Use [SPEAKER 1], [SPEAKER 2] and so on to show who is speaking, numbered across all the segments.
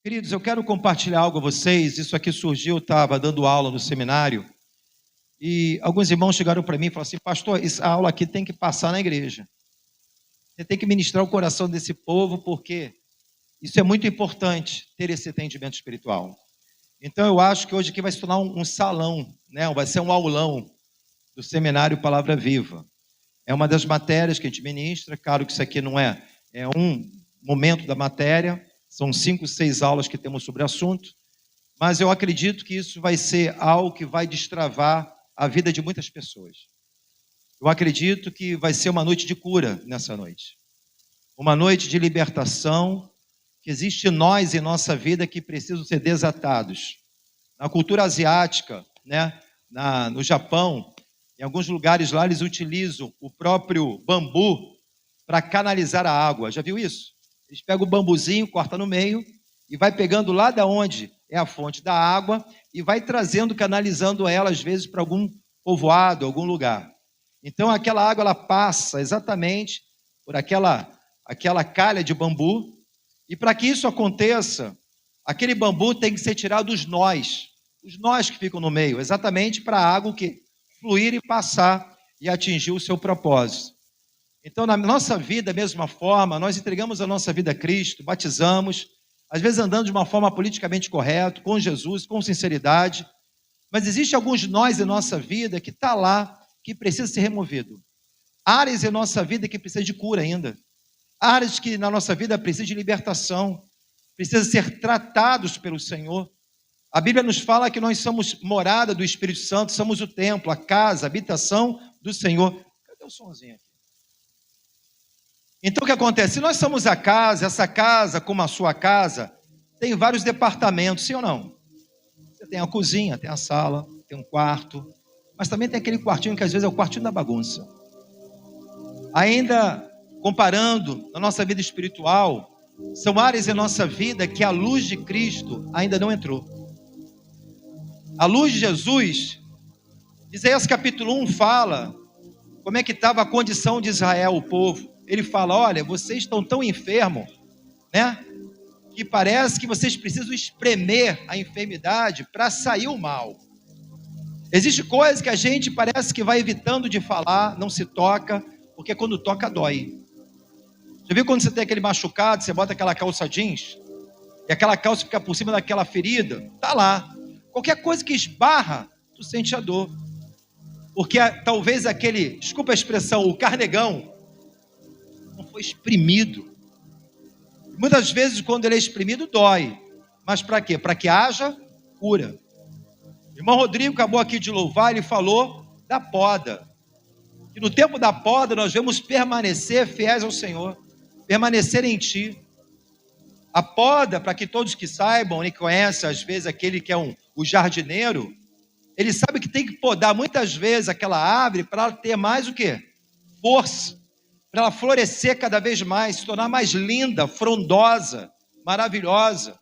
[SPEAKER 1] Queridos, eu quero compartilhar algo com vocês. Isso aqui surgiu, eu estava dando aula no seminário e alguns irmãos chegaram para mim e falaram assim: pastor, essa aula aqui tem que passar na igreja. Você tem que ministrar o coração desse povo, porque isso é muito importante, ter esse entendimento espiritual. Então eu acho que hoje aqui vai se tornar um salão, né? Vai ser um aulão do seminário Palavra Viva. É uma das matérias que a gente ministra. Claro que isso aqui não é um momento da matéria. São 5, 6 aulas que temos sobre o assunto, mas eu acredito que isso vai ser algo que vai destravar a vida de muitas pessoas. Eu acredito que vai ser uma noite de cura nessa noite. Uma noite de libertação, que existe nós em nossa vida que precisam ser desatados. Na cultura asiática, né, no Japão, em alguns lugares lá eles utilizam o próprio bambu para canalizar a água. Já viu isso? Eles pegam o bambuzinho, cortam no meio e vai pegando lá da onde é a fonte da água e vai trazendo, canalizando ela, às vezes, para algum povoado, algum lugar. Então, aquela água, ela passa exatamente por aquela calha de bambu. E para que isso aconteça, aquele bambu tem que ser tirado dos nós. Os nós que ficam no meio, exatamente para a água que fluir e passar e atingir o seu propósito. Então, na nossa vida, da mesma forma, nós entregamos a nossa vida a Cristo, batizamos, às vezes andando de uma forma politicamente correta, com Jesus, com sinceridade, mas existe alguns nós em nossa vida que está lá, que precisa ser removido. Áreas em nossa vida que precisa de cura ainda. Áreas que na nossa vida precisam de libertação, precisam ser tratados pelo Senhor. A Bíblia nos fala que nós somos morada do Espírito Santo, somos o templo, a casa, a habitação do Senhor. Cadê o somzinho aqui? Então o que acontece? Se nós somos a casa, essa casa, como a sua casa, tem vários departamentos, sim ou não? Você tem a cozinha, tem a sala, tem um quarto, mas também tem aquele quartinho que às vezes é o quartinho da bagunça. Ainda comparando na nossa vida espiritual, são áreas em nossa vida que a luz de Cristo ainda não entrou. A luz de Jesus, Isaías capítulo 1 fala como é que estava a condição de Israel, o povo. Ele fala: olha, vocês estão tão enfermos, né? Que parece que vocês precisam espremer a enfermidade para sair o mal. Existe coisa que a gente parece que vai evitando de falar, não se toca, porque quando toca dói. Já viu quando você tem aquele machucado, você bota aquela calça jeans, e aquela calça fica por cima daquela ferida? Tá lá. Qualquer coisa que esbarra, tu sente a dor. Porque talvez aquele, desculpa a expressão, o carnegão, não foi exprimido. Muitas vezes quando ele é exprimido dói, mas para quê? Para que haja cura. O irmão Rodrigo acabou aqui de louvar, ele falou da poda, que no tempo da poda nós devemos permanecer fiéis ao Senhor, permanecer em ti. A poda, para que todos que saibam e conhecem às vezes aquele que é o jardineiro, ele sabe que tem que podar muitas vezes aquela árvore para ela ter mais o quê? Força. Para ela florescer cada vez mais, se tornar mais linda, frondosa, maravilhosa.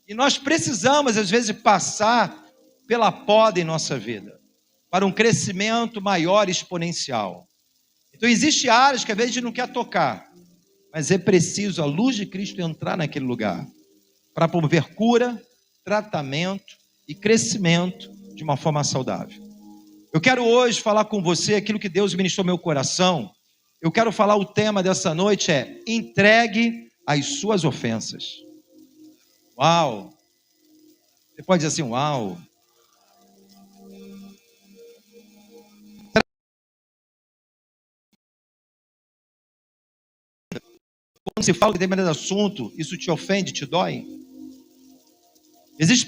[SPEAKER 1] E nós precisamos, às vezes, passar pela poda em nossa vida, para um crescimento maior e exponencial. Então, existem áreas que às vezes a gente não quer tocar, mas é preciso a luz de Cristo entrar naquele lugar, para promover cura, tratamento e crescimento de uma forma saudável. Eu quero hoje falar com você aquilo que Deus ministrou no meu coração. Eu quero falar, o tema dessa noite é: entregue as suas ofensas. Uau! Você pode dizer assim, uau! Quando se fala de determinado assunto, isso te ofende, te dói? Existe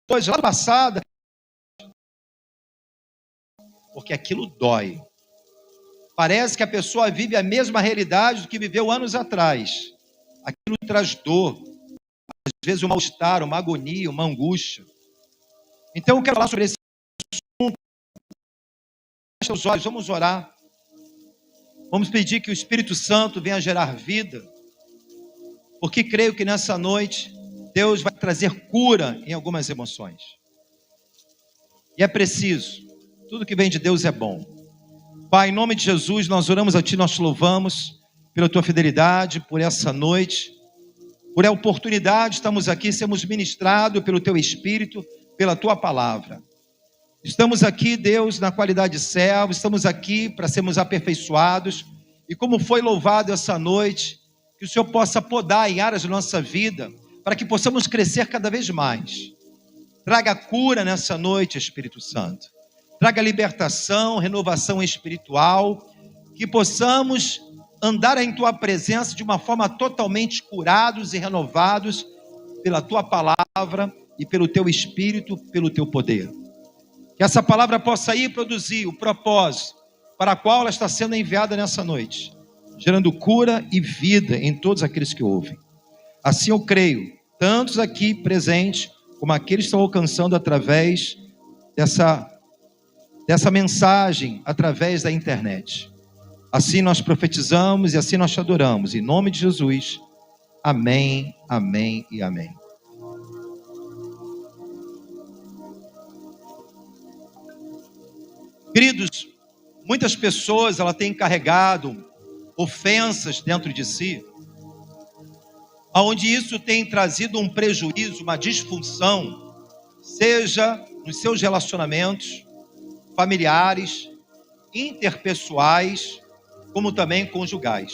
[SPEAKER 1] coisa lá passada, porque aquilo dói. Parece que a pessoa vive a mesma realidade do que viveu anos atrás. Aquilo traz dor, às vezes um mal-estar, uma agonia, uma angústia. Então eu quero falar sobre esse assunto. Feche os olhos, vamos orar. Vamos pedir que o Espírito Santo venha gerar vida, porque creio que nessa noite Deus vai trazer cura em algumas emoções. E é preciso, tudo que vem de Deus é bom. Pai, em nome de Jesus, nós oramos a Ti, nós te louvamos pela Tua fidelidade, por essa noite. por a oportunidade, estamos aqui, sermos ministrados pelo Teu Espírito, pela Tua Palavra. Estamos aqui, Deus, na qualidade de servo, estamos aqui para sermos aperfeiçoados, e como foi louvado essa noite, que o Senhor possa podar em áreas da nossa vida, para que possamos crescer cada vez mais. Traga cura nessa noite, Espírito Santo. Traga libertação, renovação espiritual, que possamos andar em Tua presença de uma forma totalmente curados e renovados pela Tua Palavra e pelo Teu Espírito, pelo Teu poder. Que essa palavra possa ir produzir o propósito para o qual ela está sendo enviada nessa noite, gerando cura e vida em todos aqueles que ouvem. Assim eu creio, tantos aqui presentes, como aqueles que estão alcançando através dessa mensagem, através da internet. Assim nós profetizamos e assim nós te adoramos. Em nome de Jesus. Amém, amém e amém. Queridos, muitas pessoas ela têm carregado ofensas dentro de si, onde isso tem trazido um prejuízo, uma disfunção, seja nos seus relacionamentos familiares, interpessoais, como também conjugais.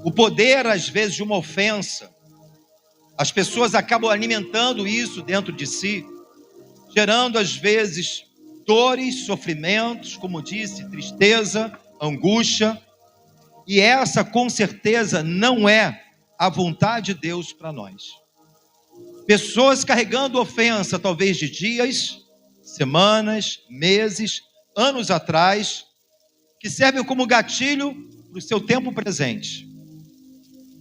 [SPEAKER 1] O poder, às vezes, de uma ofensa, as pessoas acabam alimentando isso dentro de si, gerando, às vezes, dores, sofrimentos, como disse, tristeza, angústia, e essa, com certeza, não é a vontade de Deus para nós. Pessoas carregando ofensa, talvez de dias, semanas, meses, anos atrás, que servem como gatilho para o seu tempo presente.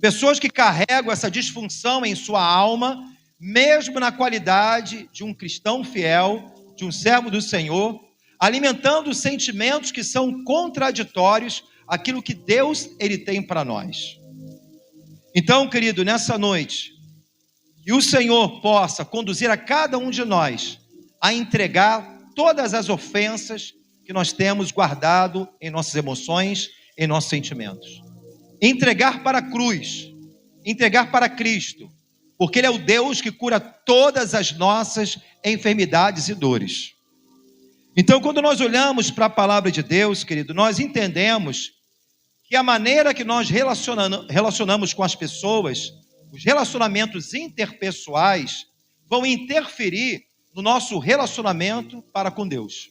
[SPEAKER 1] Pessoas que carregam essa disfunção em sua alma, mesmo na qualidade de um cristão fiel, de um servo do Senhor, alimentando sentimentos que são contraditórios àquilo que Deus ele tem para nós. Então, querido, nessa noite, que o Senhor possa conduzir a cada um de nós a entregar todas as ofensas que nós temos guardado em nossas emoções, em nossos sentimentos. Entregar para a cruz, entregar para Cristo, porque Ele é o Deus que cura todas as nossas enfermidades e dores. Então, quando nós olhamos para a palavra de Deus, querido, nós entendemos que a maneira que nós relacionamos com as pessoas, os relacionamentos interpessoais, vão interferir no nosso relacionamento para com Deus.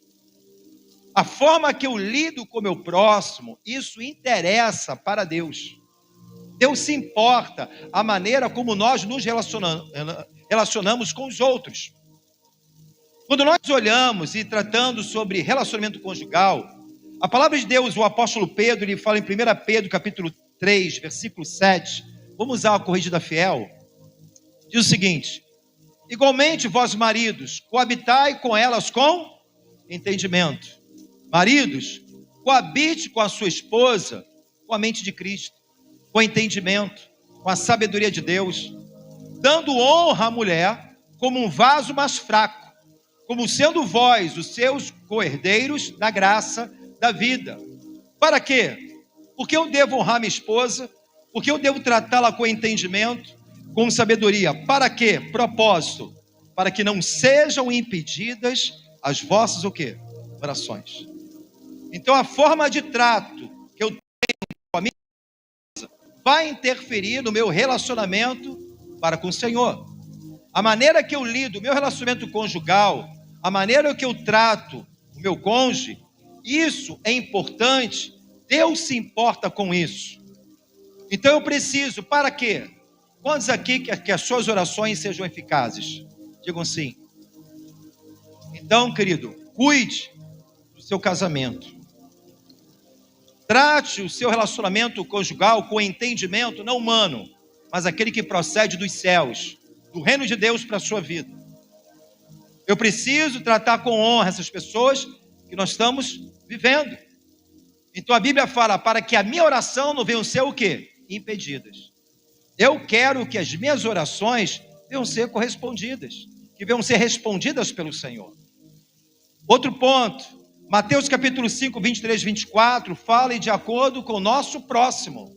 [SPEAKER 1] A forma que eu lido com o meu próximo, isso interessa para Deus. Deus se importa a maneira como nós nos relacionamos com os outros. Quando nós olhamos e tratando sobre relacionamento conjugal, a palavra de Deus, o apóstolo Pedro, ele fala em 1 Pedro capítulo 3, versículo 7, vamos usar a corrigida fiel, diz o seguinte: igualmente vós maridos, coabitai com elas com entendimento. Maridos, coabite com a sua esposa com a mente de Cristo, com entendimento, com a sabedoria de Deus, dando honra à mulher como um vaso mais fraco, como sendo vós os seus co-herdeiros da graça da vida. Para quê? Porque eu devo honrar minha esposa, porque eu devo tratá-la com entendimento, com sabedoria. Para quê? Propósito, para que não sejam impedidas as vossas o quê? Orações. Então a forma de trato que eu tenho com a minha esposa vai interferir no meu relacionamento para com o Senhor. A maneira que eu lido o meu relacionamento conjugal, a maneira que eu trato o meu cônjuge, isso é importante. Deus se importa com isso. Então eu preciso, para quê? Quantos aqui quer que as suas orações sejam eficazes? Digam sim. Então, querido, cuide do seu casamento. Trate o seu relacionamento conjugal com entendimento não humano, mas aquele que procede dos céus, do reino de Deus para a sua vida. Eu preciso tratar com honra essas pessoas que nós estamos vivendo. Então a Bíblia fala, para que a minha oração não venha ser o quê? Impedidas. Eu quero que as minhas orações venham ser correspondidas, que venham ser respondidas pelo Senhor. Outro ponto, Mateus capítulo 5, 23, 24, fala de acordo com o nosso próximo.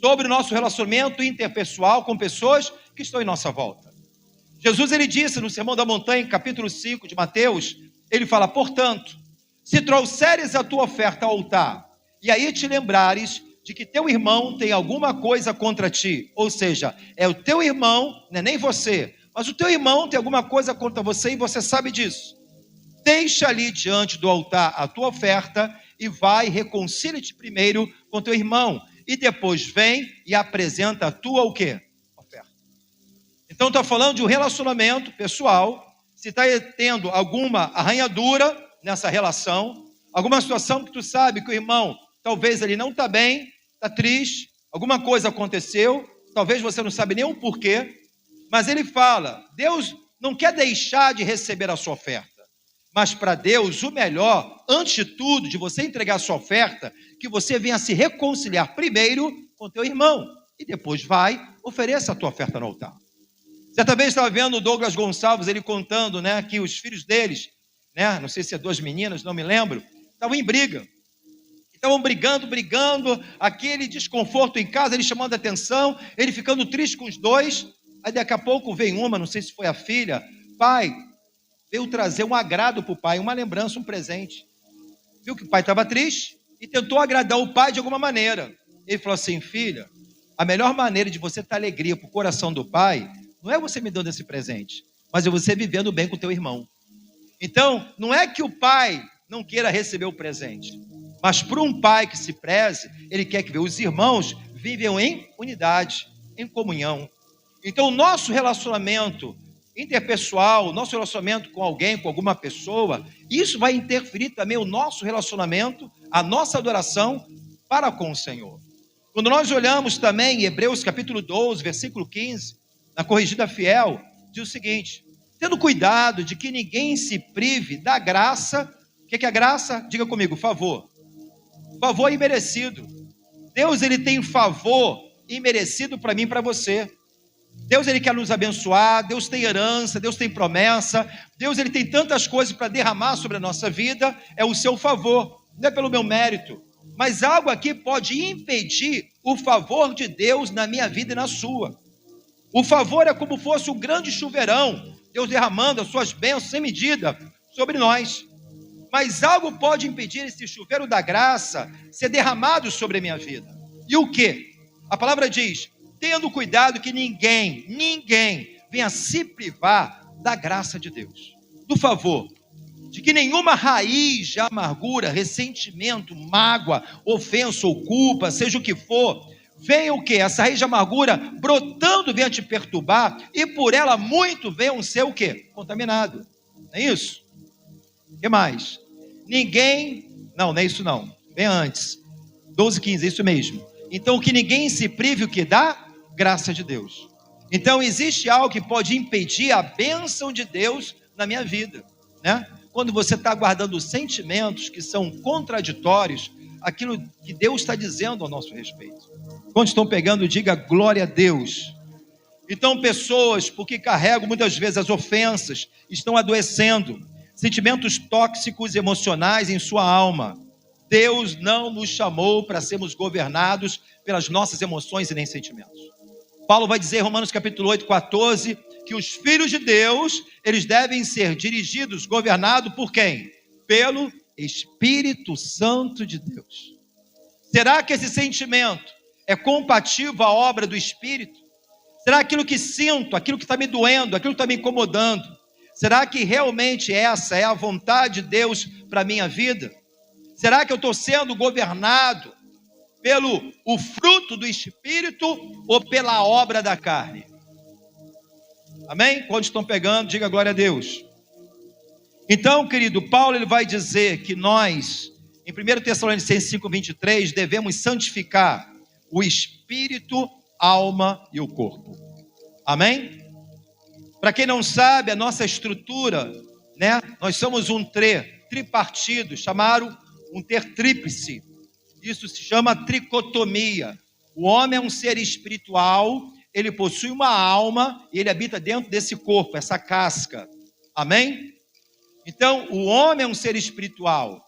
[SPEAKER 1] sobre o nosso relacionamento interpessoal com pessoas que estão em nossa volta. Jesus, ele disse no Sermão da Montanha, capítulo 5 de Mateus, ele fala: portanto, se trouxeres a tua oferta ao altar, e aí te lembrares de que teu irmão tem alguma coisa contra ti, ou seja, é o teu irmão, não é nem você, mas o teu irmão tem alguma coisa contra você e você sabe disso. Deixa ali diante do altar a tua oferta e vai, reconcilia-te primeiro com teu irmão, e depois vem e apresenta a tua o quê? Oferta. Então está falando de um relacionamento pessoal. Se está tendo alguma arranhadura nessa relação, alguma situação que tu sabe que o irmão talvez ele não está bem, está triste, alguma coisa aconteceu, talvez você não sabe nem o porquê, mas ele fala: Deus não quer deixar de receber a sua oferta, mas para Deus o melhor, antes de tudo, de você entregar a sua oferta, que você venha se reconciliar primeiro com teu irmão, e depois vai, ofereça a tua oferta no altar. Certa vez estava vendo o Douglas Gonçalves, ele contando, né, que os filhos deles, né, não sei se é 2 meninas, não me lembro, estavam em briga. Estavam brigando, aquele desconforto em casa, ele chamando a atenção, ele ficando triste com os dois. Aí daqui a pouco vem uma, não sei se foi a filha: pai, veio trazer um agrado para o pai, uma lembrança, um presente. Viu que o pai estava triste e tentou agradar o pai de alguma maneira. Ele falou assim: filha, a melhor maneira de você dar alegria para o coração do pai não é você me dando esse presente, mas é você vivendo bem com o teu irmão. Então, não é que o pai não queira receber o presente, mas para um pai que se preze, ele quer que os irmãos vivam em unidade, em comunhão. Então, o nosso relacionamento interpessoal, o nosso relacionamento com alguém, com alguma pessoa, isso vai interferir também o nosso relacionamento, a nossa adoração para com o Senhor. Quando nós olhamos também em Hebreus capítulo 12, versículo 15, na Corrigida Fiel, diz o seguinte: tendo cuidado de que ninguém se prive da graça. O que é a graça? Diga comigo: favor. Favor imerecido. Deus, ele tem favor imerecido para mim e para você. Deus, ele quer nos abençoar, Deus tem herança, Deus tem promessa, Deus, ele tem tantas coisas para derramar sobre a nossa vida, é o seu favor, não é pelo meu mérito, mas algo aqui pode impedir o favor de Deus na minha vida e na sua. O favor é como fosse um grande chuveirão, Deus derramando as suas bênçãos sem medida sobre nós, mas algo pode impedir esse chuveiro da graça ser derramado sobre a minha vida. E o que? A palavra diz: tendo cuidado que ninguém venha se privar da graça de Deus, do favor, de que nenhuma raiz de amargura, ressentimento, mágoa, ofensa ou culpa, seja o que for, venha o quê? Essa raiz de amargura brotando venha te perturbar, e por ela muito venham ser o quê? Contaminado. Não é isso? O que mais? Não é isso não, bem antes, 12:15, é isso mesmo. Então, que ninguém se prive o que dá? Graça de Deus. Então, existe algo que pode impedir a bênção de Deus na minha vida, né? Quando você está guardando sentimentos que são contraditórios, aquilo que Deus está dizendo ao nosso respeito. Quando estão pegando, diga glória a Deus. Então, pessoas, porque carregam muitas vezes as ofensas, estão adoecendo, sentimentos tóxicos emocionais em sua alma. Deus não nos chamou para sermos governados pelas nossas emoções e nem sentimentos. Paulo vai dizer em Romanos capítulo 8, 14, que os filhos de Deus, eles devem ser dirigidos, governados por quem? Pelo Espírito Santo de Deus. Será que esse sentimento é compatível à obra do Espírito? Será aquilo que sinto, aquilo que está me doendo, aquilo que está me incomodando, será que realmente essa é a vontade de Deus para a minha vida? Será que eu estou sendo governado pelo o fruto do Espírito ou pela obra da carne? Amém? Quando estão pegando, diga glória a Deus. Então, querido, Paulo ele vai dizer que nós, em 1 Tessalonicenses 5:23, devemos santificar o espírito, alma e o corpo. Amém? Para quem não sabe, a nossa estrutura, né? Nós somos um tripartido, chamaram um ter tríplice. Isso se chama tricotomia. O homem é um ser espiritual, ele possui uma alma e ele habita dentro desse corpo, essa casca. Amém? Então, o homem é um ser espiritual.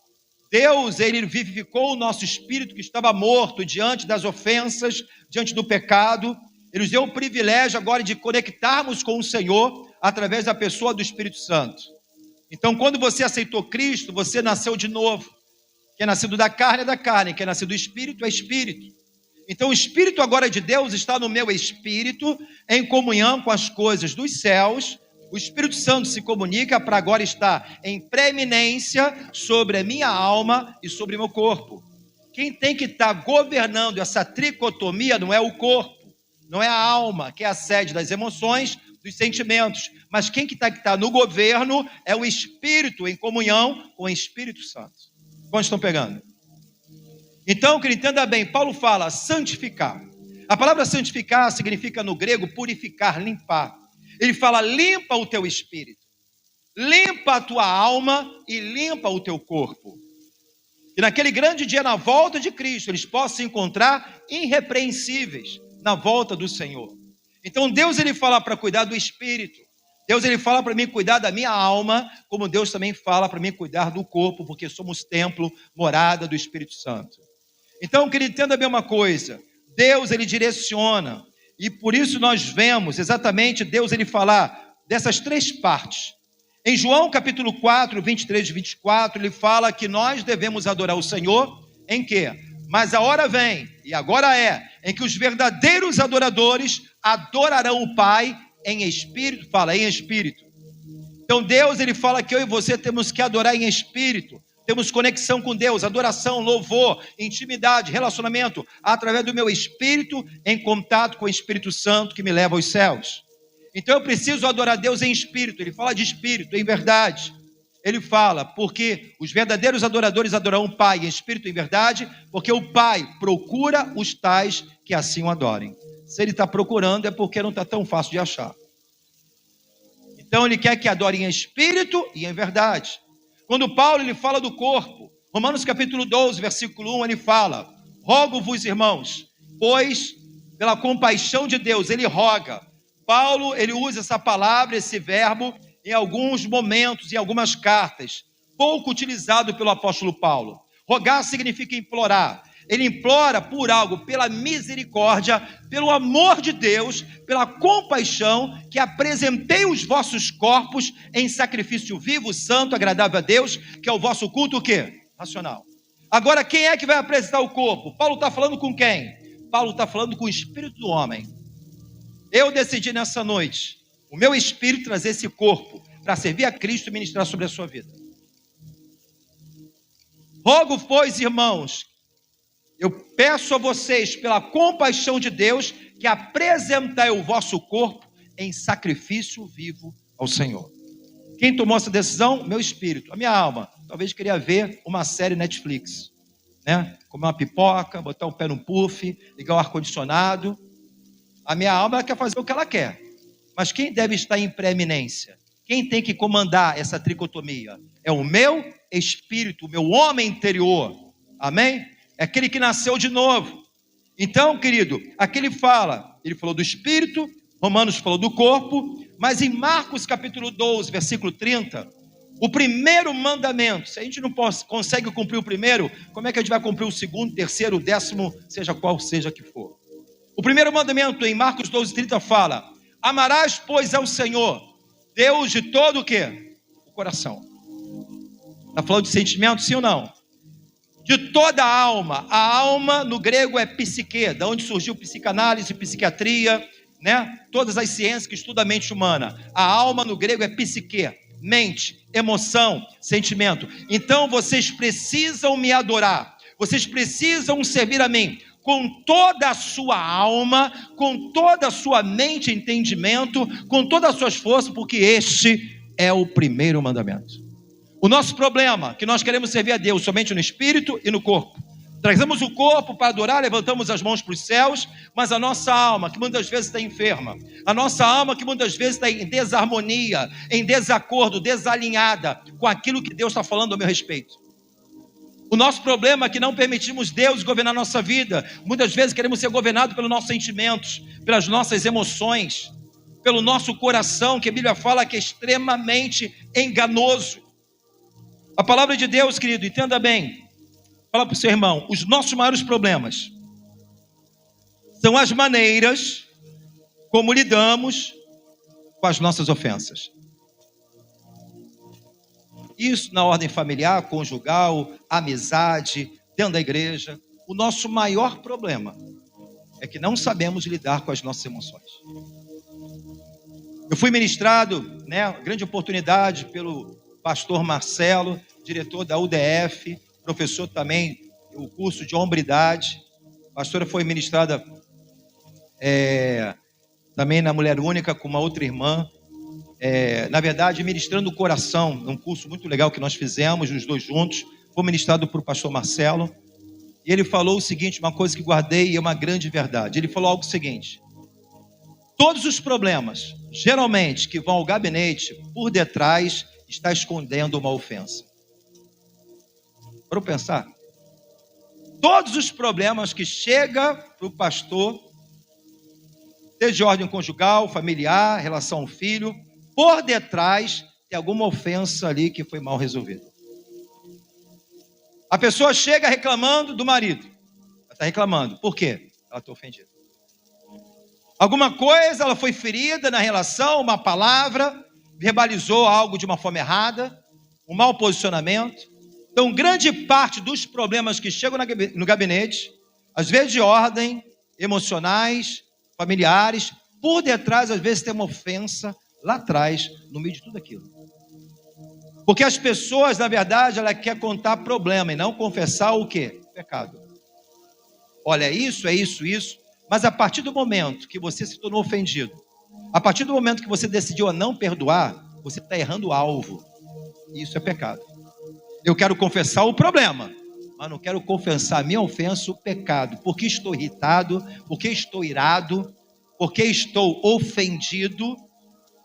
[SPEAKER 1] Deus, ele vivificou o nosso espírito que estava morto diante das ofensas, diante do pecado. Ele nos deu o privilégio agora de conectarmos com o Senhor através da pessoa do Espírito Santo. Então, quando você aceitou Cristo, você nasceu de novo. Quem é nascido da carne é da carne, quem é nascido do Espírito é Espírito. Então, o Espírito agora de Deus está no meu espírito, em comunhão com as coisas dos céus. O Espírito Santo se comunica para agora estar em preeminência sobre a minha alma e sobre o meu corpo. Quem tem que estar governando essa tricotomia não é o corpo, não é a alma, que é a sede das emoções, dos sentimentos, mas quem que está no governo é o Espírito em comunhão com o Espírito Santo. Quantos estão pegando? Então, que entenda bem, Paulo fala santificar. A palavra santificar significa no grego purificar, limpar. Ele fala limpa o teu espírito, limpa a tua alma e limpa o teu corpo. E naquele grande dia, na volta de Cristo, eles possam se encontrar irrepreensíveis na volta do Senhor. Então Deus, ele fala para cuidar do espírito. Deus, ele fala para mim cuidar da minha alma, como Deus também fala para mim cuidar do corpo, porque somos templo, morada do Espírito Santo. Então, querido, entenda bem uma coisa. Deus, ele direciona. E por isso nós vemos exatamente Deus, ele falar dessas três partes. Em João capítulo 4, 23 e 24, ele fala que nós devemos adorar o Senhor em quê? Mas a hora vem, e agora é, em que os verdadeiros adoradores adorarão o Pai em espírito, fala em espírito. Então Deus, ele fala que eu e você temos que adorar em espírito, temos conexão com Deus, adoração, louvor, intimidade, relacionamento, através do meu espírito, em contato com o Espírito Santo que me leva aos céus. Então eu preciso adorar Deus em espírito, ele fala de espírito, em verdade. Ele fala, porque os verdadeiros adoradores adorarão o Pai em espírito e em verdade, porque o Pai procura os tais que assim o adorem. Se ele está procurando é porque não está tão fácil de achar. Então ele quer que adorem em espírito e em verdade. Quando Paulo ele fala do corpo, Romanos capítulo 12, versículo 1, ele fala: rogo-vos, irmãos, pois pela compaixão de Deus, ele roga. Paulo, ele usa essa palavra, esse verbo, em alguns momentos, em algumas cartas, pouco utilizado pelo apóstolo Paulo. Rogar significa implorar. Ele implora por algo, pela misericórdia, pelo amor de Deus, pela compaixão, que apresentei os vossos corpos em sacrifício vivo, santo, agradável a Deus, que é o vosso culto o quê? Racional. Agora, quem é que vai apresentar o corpo? Paulo está falando com quem? Paulo está falando com o espírito do homem. Eu decidi nessa noite, o meu espírito trazer esse corpo para servir a Cristo e ministrar sobre a sua vida. Rogo, pois, irmãos, eu peço a vocês, pela compaixão de Deus, que apresentai o vosso corpo em sacrifício vivo ao Senhor. Quem tomou essa decisão? Meu espírito, a minha alma. Talvez queria ver uma série Netflix, né? Comer uma pipoca, botar o pé no puff, ligar o ar-condicionado. A minha alma, ela quer fazer o que ela quer. Mas quem deve estar em preeminência? Quem tem que comandar essa tricotomia? É o meu espírito, o meu homem interior. Amém? É aquele que nasceu de novo. Então, querido, aqui ele falou do espírito, Romanos falou do corpo, mas em Marcos capítulo 12, versículo 30, o primeiro mandamento, se a gente não consegue cumprir o primeiro, como é que a gente vai cumprir o segundo, terceiro, o décimo, seja qual seja que for? O primeiro mandamento em Marcos 12, 30 fala: amarás, pois, ao Senhor, Deus de todo o quê? O coração. Está falando de sentimento, sim ou não? De toda a alma no grego é psique, da onde surgiu psicanálise, psiquiatria, né? Todas as ciências que estudam a mente humana. A alma no grego é psique, mente, emoção, sentimento. Então vocês precisam me adorar, vocês precisam servir a mim com toda a sua alma, com toda a sua mente e entendimento, com todas as suas forças, porque este é o primeiro mandamento. O nosso problema é que nós queremos servir a Deus somente no espírito e no corpo. Trazemos o corpo para adorar, levantamos as mãos para os céus, mas a nossa alma, que muitas vezes está enferma, a nossa alma que muitas vezes está em desarmonia, em desacordo, desalinhada com aquilo que Deus está falando a meu respeito. O nosso problema é que não permitimos Deus governar a nossa vida. Muitas vezes queremos ser governados pelos nossos sentimentos, pelas nossas emoções, pelo nosso coração, que a Bíblia fala que é extremamente enganoso. A palavra de Deus, querido, entenda bem. Fala para o seu irmão, os nossos maiores problemas são as maneiras como lidamos com as nossas ofensas. Isso na ordem familiar, conjugal, amizade, dentro da igreja. O nosso maior problema é que não sabemos lidar com as nossas emoções. Eu fui ministrado, grande oportunidade pelo pastor Marcelo, diretor da UDF, professor também, o curso de hombridade. A pastora foi ministrada também na Mulher Única com uma outra irmã. Na verdade, ministrando o coração, num curso muito legal que nós fizemos, os dois juntos, foi ministrado por pastor Marcelo, e ele falou o seguinte, uma coisa que guardei e é uma grande verdade. Ele falou algo seguinte: todos os problemas, geralmente, que vão ao gabinete, por detrás, está escondendo uma ofensa. Para eu pensar, todos os problemas que chegam para o pastor, desde ordem conjugal, familiar, relação ao filho, por detrás tem alguma ofensa ali que foi mal resolvida. A pessoa chega reclamando do marido. Ela está reclamando. Por quê? Ela está ofendida. Alguma coisa, ela foi ferida na relação, uma palavra, verbalizou algo de uma forma errada, um mau posicionamento. Então, grande parte dos problemas que chegam no gabinete, às vezes de ordem, emocionais, familiares, por detrás, às vezes tem uma ofensa lá atrás, no meio de tudo aquilo. Porque as pessoas, na verdade, ela quer contar problema e não confessar o quê? Pecado. Olha, é isso. Mas a partir do momento que você se tornou ofendido, a partir do momento que você decidiu a não perdoar, você está errando o alvo. Isso é pecado. Eu quero confessar o problema, mas não quero confessar a minha ofensa, o pecado. Porque estou irritado, porque estou irado, porque estou ofendido.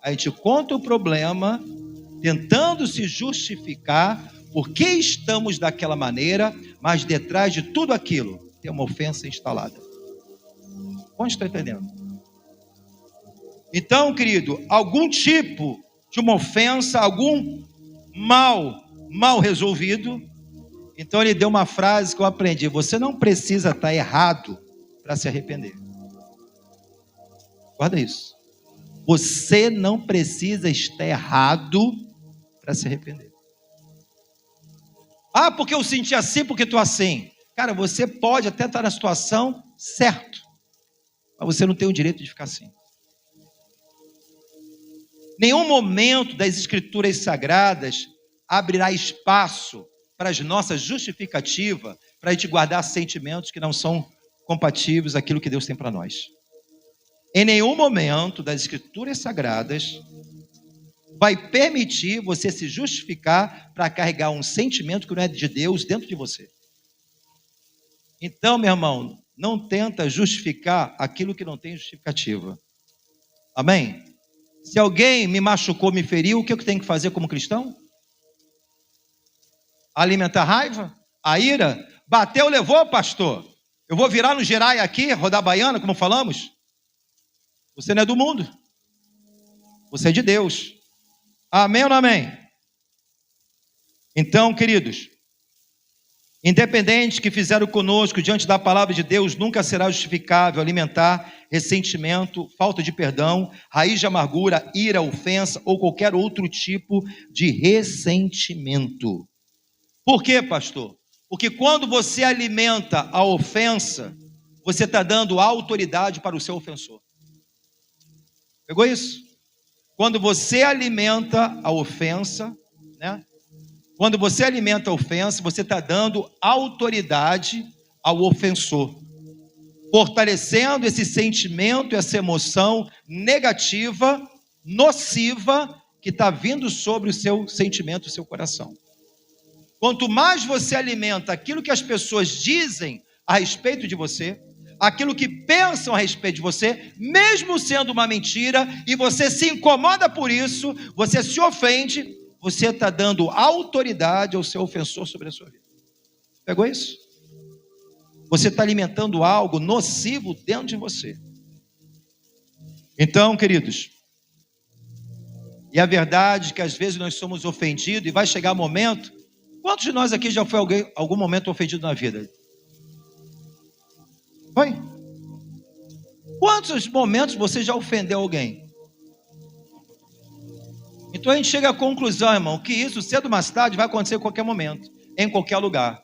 [SPEAKER 1] A gente conta o problema, tentando se justificar por que estamos daquela maneira, mas detrás de tudo aquilo tem uma ofensa instalada. Onde está entendendo? Então, querido, algum tipo de uma ofensa, algum mal resolvido. Então ele deu uma frase que eu aprendi: você não precisa estar errado para se arrepender. Guarda isso. Você não precisa estar errado para se arrepender. Ah, porque eu senti assim, porque estou assim. Cara, você pode até estar na situação certa, mas você não tem o direito de ficar assim. Nenhum momento das Escrituras Sagradas abrirá espaço para as nossas justificativas, para a gente guardar sentimentos que não são compatíveis àquilo que Deus tem para nós. Em nenhum momento das Escrituras Sagradas vai permitir você se justificar para carregar um sentimento que não é de Deus dentro de você. Então, meu irmão, não tenta justificar aquilo que não tem justificativa. Amém? Se alguém me machucou, me feriu, o que eu tenho que fazer como cristão? Alimentar a raiva? A ira? Bateu, levou, pastor. Eu vou virar no gerai aqui, rodar baiana, como falamos? Você não é do mundo. Você é de Deus. Amém ou não amém? Então, queridos, independente que fizeram conosco diante da palavra de Deus, nunca será justificável alimentar ressentimento, falta de perdão, raiz de amargura, ira, ofensa ou qualquer outro tipo de ressentimento. Por quê, pastor? Porque quando você alimenta a ofensa, você está dando autoridade para o seu ofensor. Pegou isso? Quando você alimenta a ofensa, Quando você alimenta a ofensa, você está dando autoridade ao ofensor, fortalecendo esse sentimento, essa emoção negativa, nociva, que está vindo sobre o seu sentimento, o seu coração. Quanto mais você alimenta aquilo que as pessoas dizem a respeito de você, aquilo que pensam a respeito de você, mesmo sendo uma mentira, e você se incomoda por isso, você se ofende, você está dando autoridade ao seu ofensor sobre a sua vida. Pegou isso? Você está alimentando algo nocivo dentro de você. Então, queridos, e a verdade é que às vezes nós somos ofendidos e vai chegar um momento Quantos de nós aqui já foi algum momento ofendido na vida? Foi? Quantos momentos você já ofendeu alguém? Então a gente chega à conclusão, irmão, que isso, cedo ou mais tarde, vai acontecer em qualquer momento, em qualquer lugar.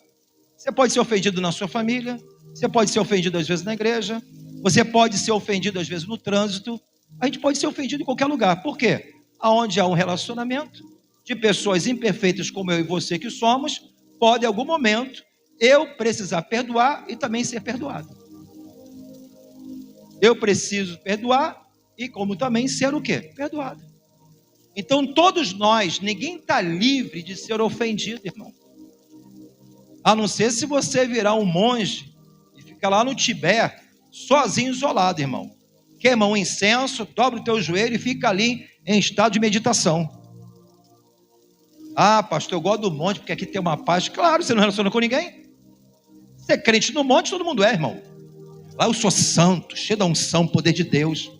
[SPEAKER 1] Você pode ser ofendido na sua família, você pode ser ofendido às vezes na igreja, você pode ser ofendido às vezes no trânsito, a gente pode ser ofendido em qualquer lugar. Por quê? Aonde há um relacionamento de pessoas imperfeitas como eu e você que somos, pode em algum momento eu precisar perdoar e também ser perdoado. Eu preciso perdoar e como também ser o quê? Perdoado. Então todos nós, ninguém está livre de ser ofendido, irmão. A não ser se você virar um monge e ficar lá no Tibete, sozinho, isolado, irmão. Queima um incenso, dobra o teu joelho e fica ali em estado de meditação. Ah, pastor, eu gosto do monte porque aqui tem uma paz. Claro, você não relaciona com ninguém. Você é crente no monte, todo mundo é, irmão. Lá eu sou santo, cheio da unção, poder de Deus.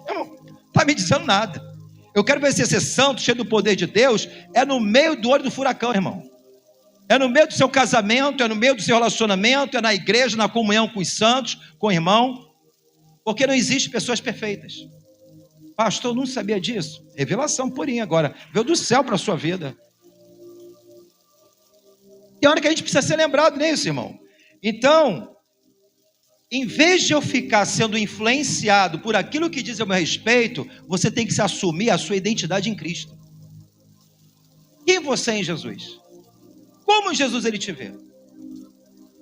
[SPEAKER 1] Irmão, não está me dizendo nada. Eu quero ver você ser santo, cheio do poder de Deus, é no meio do olho do furacão, irmão. É no meio do seu casamento, é no meio do seu relacionamento, é na igreja, na comunhão com os santos, com o irmão. Porque não existe pessoas perfeitas. Pastor, eu não sabia disso. Revelação purinha agora. Veio do céu para a sua vida. Tem hora que a gente precisa ser lembrado nisso, irmão. Então, em vez de eu ficar sendo influenciado por aquilo que diz a meu respeito, você tem que se assumir a sua identidade em Cristo. Quem você é em Jesus? Como Jesus ele te vê?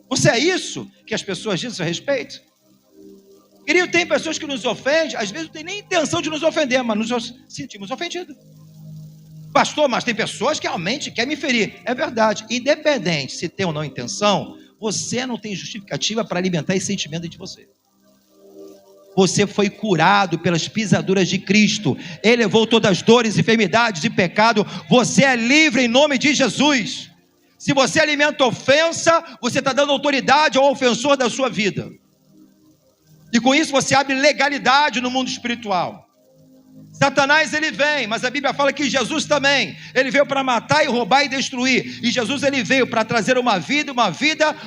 [SPEAKER 1] Você é isso que as pessoas dizem a seu respeito? Querido, tem pessoas que nos ofendem, às vezes não tem nem intenção de nos ofender, mas nos sentimos ofendidos. Pastor, mas tem pessoas que realmente querem me ferir. É verdade, independente se tem ou não intenção, você não tem justificativa para alimentar esse sentimento dentro de você. Você foi curado pelas pisaduras de Cristo. Ele levou todas as dores, enfermidades e pecado. Você é livre em nome de Jesus. Se você alimenta ofensa, você está dando autoridade ao ofensor da sua vida. E com isso você abre legalidade no mundo espiritual. Satanás ele vem, mas a Bíblia fala que Jesus também, ele veio para matar e roubar e destruir, e Jesus ele veio para trazer uma vida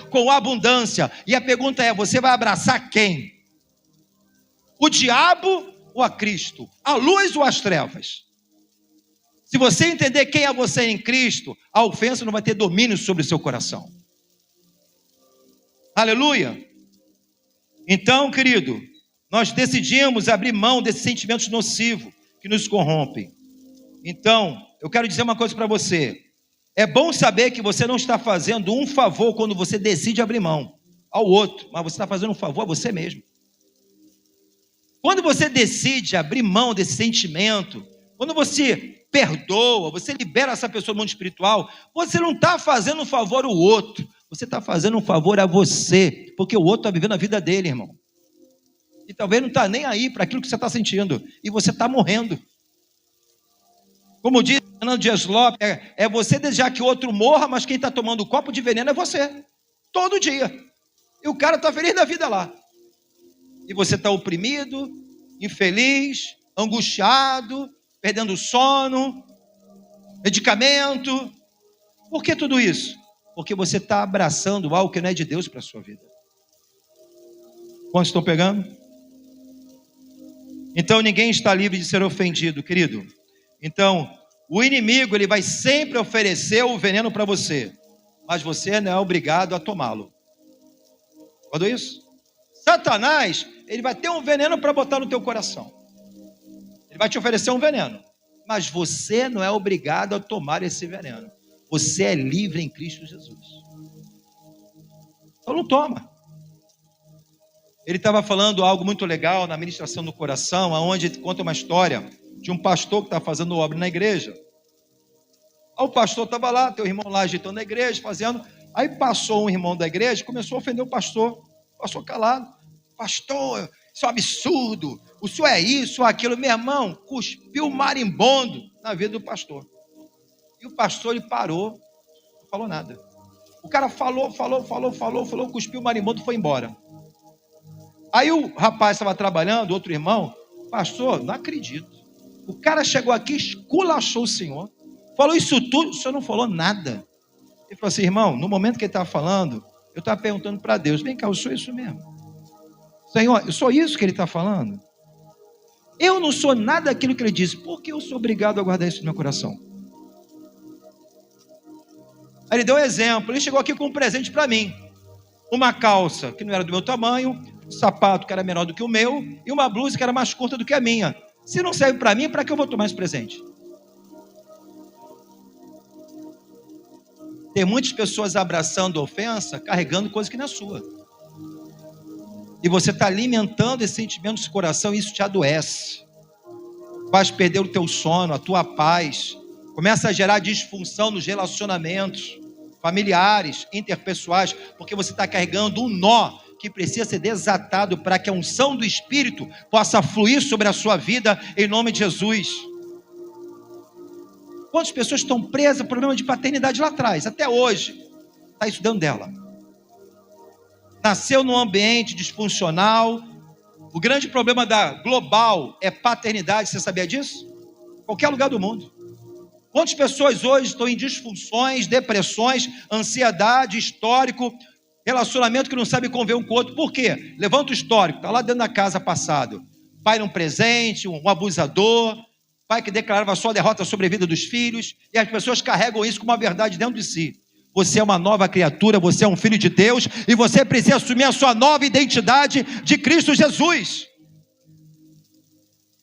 [SPEAKER 1] com abundância. E a pergunta é, você vai abraçar quem? O diabo ou a Cristo? A luz ou as trevas? Se você entender quem é você em Cristo, a ofensa não vai ter domínio sobre o seu coração. Aleluia! Então, querido, nós decidimos abrir mão desses sentimentos nocivos que nos corrompem. Então, eu quero dizer uma coisa para você. É bom saber que você não está fazendo um favor quando você decide abrir mão ao outro, mas você está fazendo um favor a você mesmo. Quando você decide abrir mão desse sentimento, quando você perdoa, você libera essa pessoa do mundo espiritual, você não está fazendo um favor ao outro, você está fazendo um favor a você, porque o outro está vivendo a vida dele, irmão. E talvez não está nem aí para aquilo que você está sentindo, e você está morrendo. Como diz Fernando Dias Lopes, é você desejar que o outro morra, mas quem está tomando um copo de veneno é você, todo dia. E o cara está feliz da vida lá. E você está oprimido, infeliz, angustiado, perdendo o sono, medicamento. Por que tudo isso? Porque você está abraçando algo que não é de Deus para a sua vida. Quantos estão pegando? Então ninguém está livre de ser ofendido, querido. Então, o inimigo ele vai sempre oferecer o veneno para você, mas você não é obrigado a tomá-lo. Quando isso? Satanás, ele vai ter um veneno para botar no teu coração. Ele vai te oferecer um veneno, mas você não é obrigado a tomar esse veneno. Você é livre em Cristo Jesus. Então não toma. Ele estava falando algo muito legal na ministração do coração, onde ele conta uma história de um pastor que estava fazendo obra na igreja. Aí o pastor estava lá, teu irmão lá agitando a igreja, fazendo. Aí passou um irmão da igreja e começou a ofender o pastor. O pastor calado. Pastor, isso é um absurdo. O senhor é isso ou aquilo. Meu irmão, cuspiu marimbondo na vida do pastor. E o pastor, ele parou, não falou nada. O cara falou, cuspiu o marimbondo e foi embora. Aí o rapaz estava trabalhando, outro irmão, pastor, não acredito. O cara chegou aqui, esculachou o senhor, falou isso tudo, o senhor não falou nada. Ele falou assim, irmão, no momento que ele estava falando, eu estava perguntando para Deus, vem cá, eu sou isso mesmo. Senhor, eu sou isso que ele está falando? Eu não sou nada daquilo que ele disse, por que eu sou obrigado a guardar isso no meu coração? Aí ele deu um exemplo, ele chegou aqui com um presente para mim. Uma calça que não era do meu tamanho, um sapato que era menor do que o meu, e uma blusa que era mais curta do que a minha. Se não serve para mim, para que eu vou tomar esse presente? Tem muitas pessoas abraçando ofensa, carregando coisa que não é sua. E você está alimentando esse sentimento no seu coração e isso te adoece. Faz perder o teu sono, a tua paz. Começa a gerar disfunção nos relacionamentos familiares, interpessoais, porque você está carregando um nó que precisa ser desatado para que a unção do Espírito possa fluir sobre a sua vida em nome de Jesus. Quantas pessoas estão presas ao problema de paternidade lá atrás, até hoje, está isso dentro dela. Nasceu num ambiente disfuncional. O grande problema da global é paternidade, você sabia disso? Qualquer lugar do mundo. Quantas pessoas hoje estão em disfunções, depressões, ansiedade, histórico, relacionamento que não sabe conviver um com o outro. Por quê? Levanta o histórico, está lá dentro da casa passado. Pai não presente, um abusador, pai que declarava só derrota sobre a vida dos filhos, e as pessoas carregam isso como uma verdade dentro de si. Você é uma nova criatura, você é um filho de Deus, e você precisa assumir a sua nova identidade de Cristo Jesus.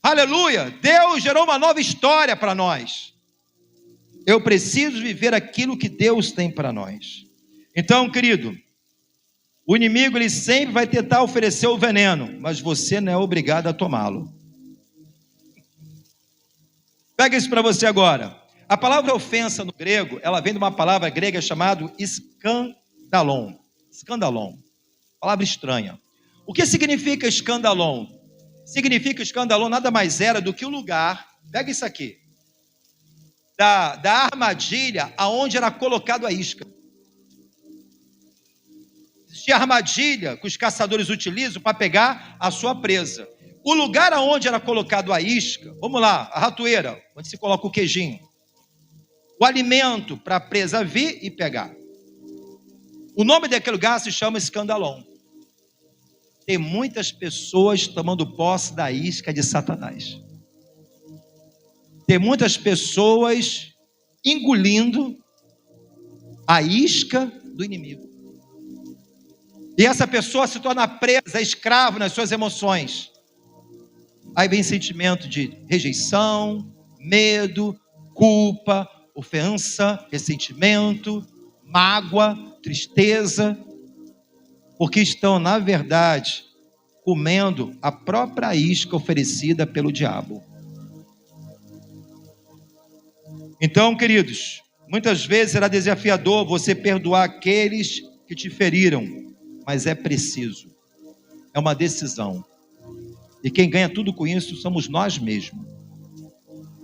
[SPEAKER 1] Aleluia! Deus gerou uma nova história para nós. Eu preciso viver aquilo que Deus tem para nós. Então, querido, o inimigo ele sempre vai tentar oferecer o veneno, mas você não é obrigado a tomá-lo. Pega isso para você agora. A palavra ofensa no grego, ela vem de uma palavra grega chamada escandalon. Escandalon. Palavra estranha. O que significa escandalon? Significa escandalon nada mais era do que o lugar, pega isso aqui, da armadilha aonde era colocado a isca. Existia armadilha que os caçadores utilizam para pegar a sua presa. O lugar aonde era colocado a isca, vamos lá, a ratoeira, onde se coloca o queijinho. O alimento para a presa vir e pegar. O nome daquele lugar se chama escandalon. Tem muitas pessoas tomando posse da isca de Satanás. Tem muitas pessoas engolindo a isca do inimigo. E essa pessoa se torna presa, escravo nas suas emoções. Aí vem sentimento de rejeição, medo, culpa, ofensa, ressentimento, mágoa, tristeza, porque estão, na verdade, comendo a própria isca oferecida pelo diabo. Então, queridos, muitas vezes será desafiador você perdoar aqueles que te feriram, mas é preciso, é uma decisão. E quem ganha tudo com isso somos nós mesmos.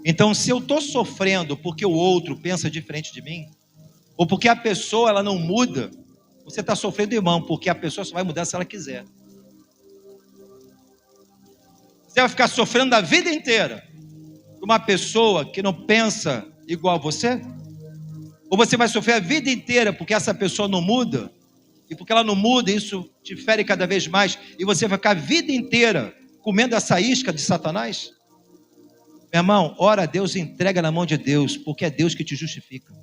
[SPEAKER 1] Então, se eu estou sofrendo porque o outro pensa diferente de mim, ou porque a pessoa ela não muda, você está sofrendo, irmão, porque a pessoa só vai mudar se ela quiser. Você vai ficar sofrendo a vida inteira por uma pessoa que não pensa igual a você? Ou você vai sofrer a vida inteira porque essa pessoa não muda? E porque ela não muda, isso te fere cada vez mais, e você vai ficar a vida inteira comendo essa isca de Satanás? Meu irmão, ora a Deus e entrega na mão de Deus, porque é Deus que te justifica.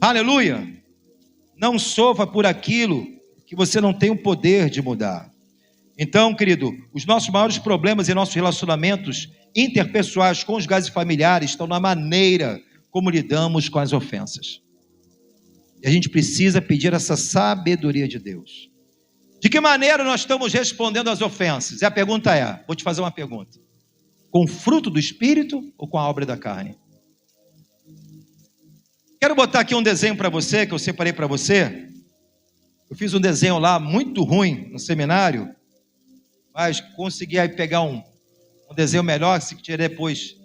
[SPEAKER 1] Aleluia! Não sofra por aquilo que você não tem o poder de mudar. Então, querido, os nossos maiores problemas em nossos relacionamentos interpessoais, conjugais e familiares estão na maneira como lidamos com as ofensas. E a gente precisa pedir essa sabedoria de Deus. De que maneira nós estamos respondendo às ofensas? E a pergunta é, vou te fazer uma pergunta. Com o fruto do Espírito ou com a obra da carne? Quero botar aqui um desenho para você, que eu separei para você. Eu fiz um desenho lá muito ruim no seminário, mas consegui aí pegar um desenho melhor, se tiver depois.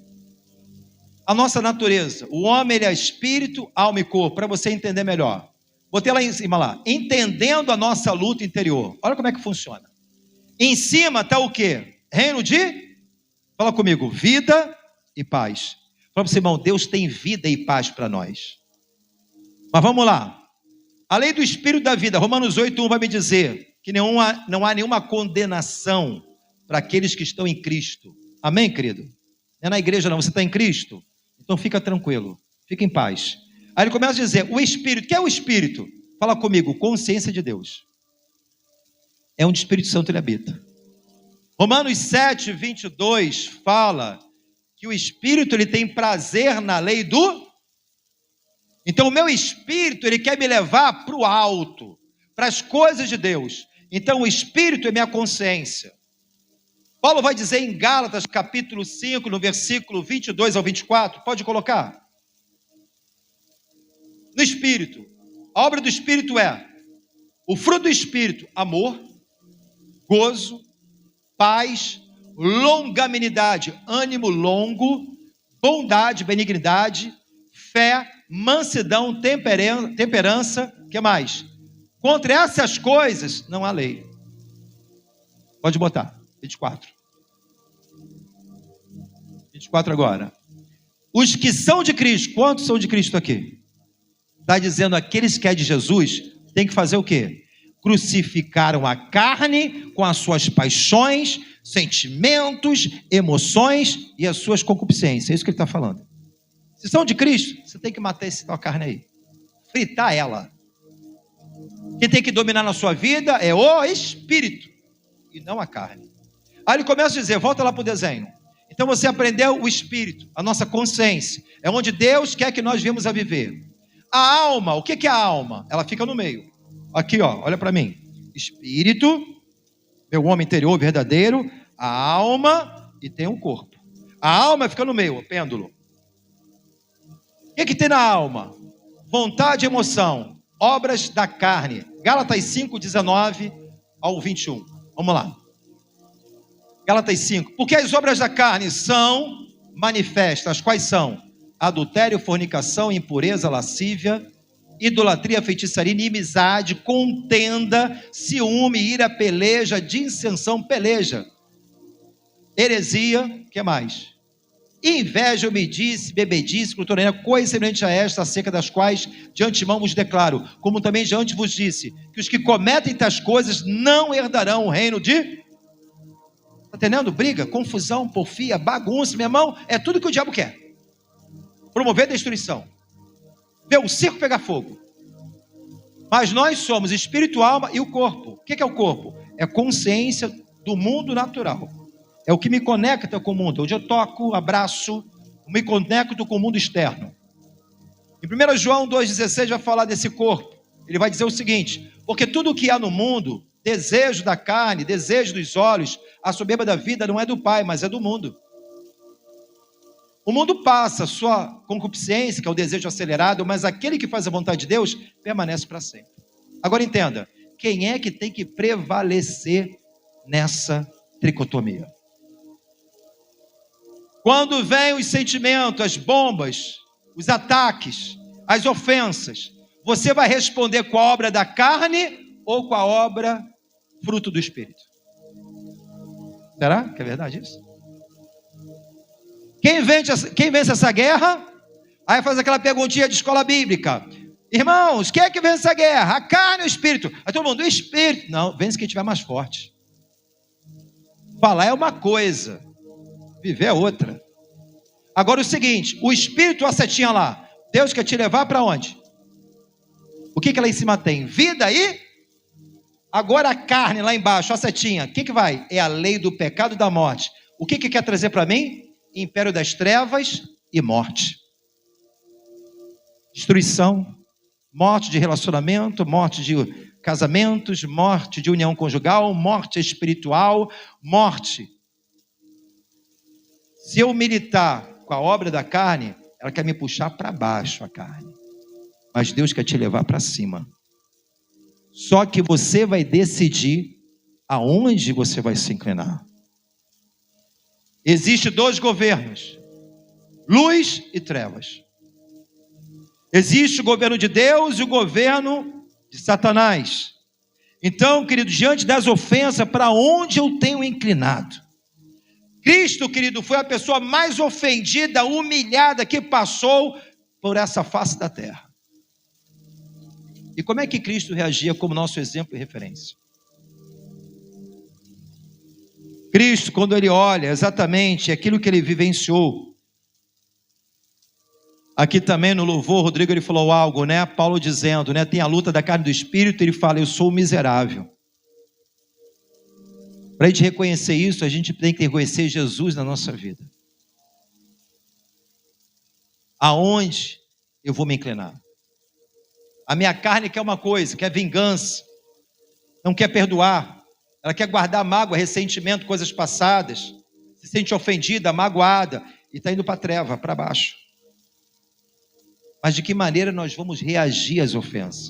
[SPEAKER 1] A nossa natureza, o homem ele é espírito, alma e corpo, para você entender melhor. Botei lá em cima lá, entendendo a nossa luta interior. Olha como é que funciona. Em cima está o quê? Reino de, fala comigo, vida e paz. Fala para você, irmão, Deus tem vida e paz para nós. Mas vamos lá. A lei do Espírito da vida, Romanos 8:1 vai me dizer que não há nenhuma condenação para aqueles que estão em Cristo. Amém, querido? Não é na igreja não, você está em Cristo? Então fica tranquilo, fica em paz. Aí ele começa a dizer, o Espírito, que é o Espírito? Fala comigo, consciência de Deus. É onde o Espírito Santo ele habita. Romanos 7:22 fala que o Espírito ele tem prazer na lei do... Então o meu Espírito ele quer me levar para o alto, para as coisas de Deus. Então o Espírito é minha consciência. Paulo vai dizer em Gálatas capítulo 5, no versículo 22 ao 24, pode colocar? No Espírito, a obra do Espírito é o fruto do Espírito, amor, gozo, paz, longanimidade, ânimo longo, bondade, benignidade, fé, mansidão, temperança, o que mais? Contra essas coisas não há lei. Pode botar, 24. 24 agora. Os que são de Cristo, quantos são de Cristo aqui? Está dizendo, aqueles que é de Jesus, tem que fazer o quê? Crucificaram a carne com as suas paixões, sentimentos, emoções e as suas concupiscências. É isso que ele está falando. Se são de Cristo, você tem que matar essa tua carne aí. Fritar ela. Quem tem que dominar na sua vida é o Espírito e não a carne. Aí ele começa a dizer, volta lá para o desenho. Então você aprendeu o Espírito, a nossa consciência. É onde Deus quer que nós viemos a viver. A alma, o que é a alma? Ela fica no meio. Aqui, ó, olha para mim. Espírito, meu homem interior verdadeiro, a alma e tem um corpo. A alma fica no meio, o pêndulo. O que tem na alma? Vontade e emoção, obras da carne. Gálatas 5, 19 ao 21. Vamos lá. Gálatas 5. Porque as obras da carne são manifestas. Quais são? Adultério, fornicação, impureza, lascívia, idolatria, feitiçaria, inimizade, contenda, ciúme, ira, peleja, dissensão, peleja, heresia, o que mais? Inveja, homedice, bebedice, glutonaria, coisa semelhante a esta, acerca das quais de antemão vos declaro, como também de antes vos disse, que os que cometem tais coisas não herdarão o reino de... Está entendendo? Briga, confusão, porfia, bagunça, meu irmão, é tudo que o diabo quer. Promover destruição. Ver o circo pegar fogo. Mas nós somos espírito, alma e o corpo. O que é o corpo? É consciência do mundo natural. É o que me conecta com o mundo. Onde eu toco, abraço, me conecto com o mundo externo. Em 1 João 2,16 vai falar desse corpo. Ele vai dizer o seguinte: porque tudo o que há no mundo, desejo da carne, desejo dos olhos, a soberba da vida não é do Pai, mas é do mundo. O mundo passa, sua concupiscência, que é o desejo acelerado, mas aquele que faz a vontade de Deus permanece para sempre. Agora entenda, quem é que tem que prevalecer nessa tricotomia? Quando vem os sentimentos, as bombas, os ataques, as ofensas, você vai responder com a obra da carne ou com a obra fruto do Espírito? Será que é verdade isso? Quem vence essa guerra? Aí faz aquela perguntinha de escola bíblica. Irmãos, quem é que vence essa guerra? A carne ou o Espírito? Aí todo mundo, o Espírito. Não, vence quem estiver mais forte. Falar é uma coisa, viver é outra. Agora o seguinte, o Espírito, a setinha lá, Deus quer te levar para onde? O que lá em cima tem? Vida e... Agora a carne lá embaixo, a setinha, o que vai? É a lei do pecado e da morte. O que quer trazer para mim? Império das trevas e morte. Destruição, morte de relacionamento, morte de casamentos, morte de união conjugal, morte espiritual, morte. Se eu militar com a obra da carne, ela quer me puxar para baixo a carne. Mas Deus quer te levar para cima. Só que você vai decidir aonde você vai se inclinar. Existem dois governos, luz e trevas. Existe o governo de Deus e o governo de Satanás. Então, querido, diante das ofensas, para onde eu tenho inclinado? Cristo, querido, foi a pessoa mais ofendida, humilhada que passou por essa face da terra. E como é que Cristo reagia como nosso exemplo e referência? Cristo, quando ele olha exatamente aquilo que ele vivenciou, aqui também no louvor, Rodrigo, ele falou algo, né? Paulo dizendo, né? Tem a luta da carne e do espírito, ele fala, eu sou miserável. Para a gente reconhecer isso, a gente tem que reconhecer Jesus na nossa vida. Aonde eu vou me inclinar? A minha carne quer uma coisa, quer vingança, não quer perdoar, ela quer guardar mágoa, ressentimento, coisas passadas, se sente ofendida, magoada, e está indo para a treva, para baixo. Mas de que maneira nós vamos reagir às ofensas?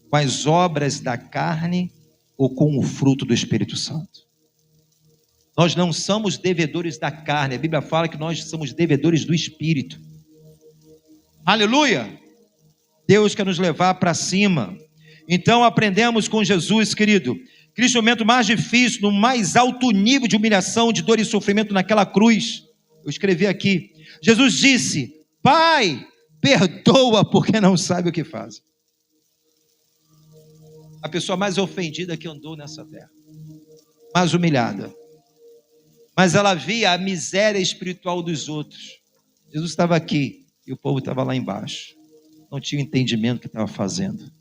[SPEAKER 1] Com as obras da carne ou com o fruto do Espírito Santo? Nós não somos devedores da carne, a Bíblia fala que nós somos devedores do Espírito. Aleluia! Deus quer nos levar para cima. Então aprendemos com Jesus, querido. Cristo, no momento mais difícil, no mais alto nível de humilhação, de dor e sofrimento naquela cruz. Eu escrevi aqui. Jesus disse, Pai, perdoa porque não sabe o que faz. A pessoa mais ofendida que andou nessa terra. Mais humilhada. Mas ela via a miséria espiritual dos outros. Jesus estava aqui e o povo estava lá embaixo. Não tinha entendimento do que estava fazendo.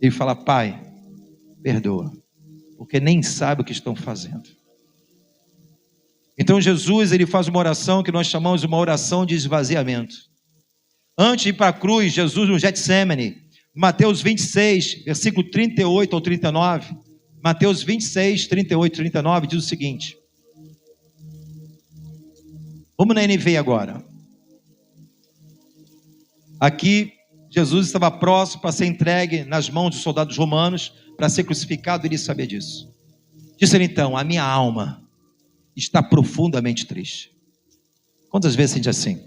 [SPEAKER 1] Ele fala, Pai, perdoa, porque nem sabe o que estão fazendo. Então Jesus, ele faz uma oração que nós chamamos de uma oração de esvaziamento. Antes de ir para a cruz, Jesus no Getsemane, Mateus 26, versículo 38 ao 39, Mateus 26, 38 e 39, diz o seguinte. Vamos na NVI agora. Aqui, Jesus estava próximo para ser entregue nas mãos dos soldados romanos, para ser crucificado, ele sabia disso. Disse ele então, a minha alma está profundamente triste. Quantas vezes sente assim?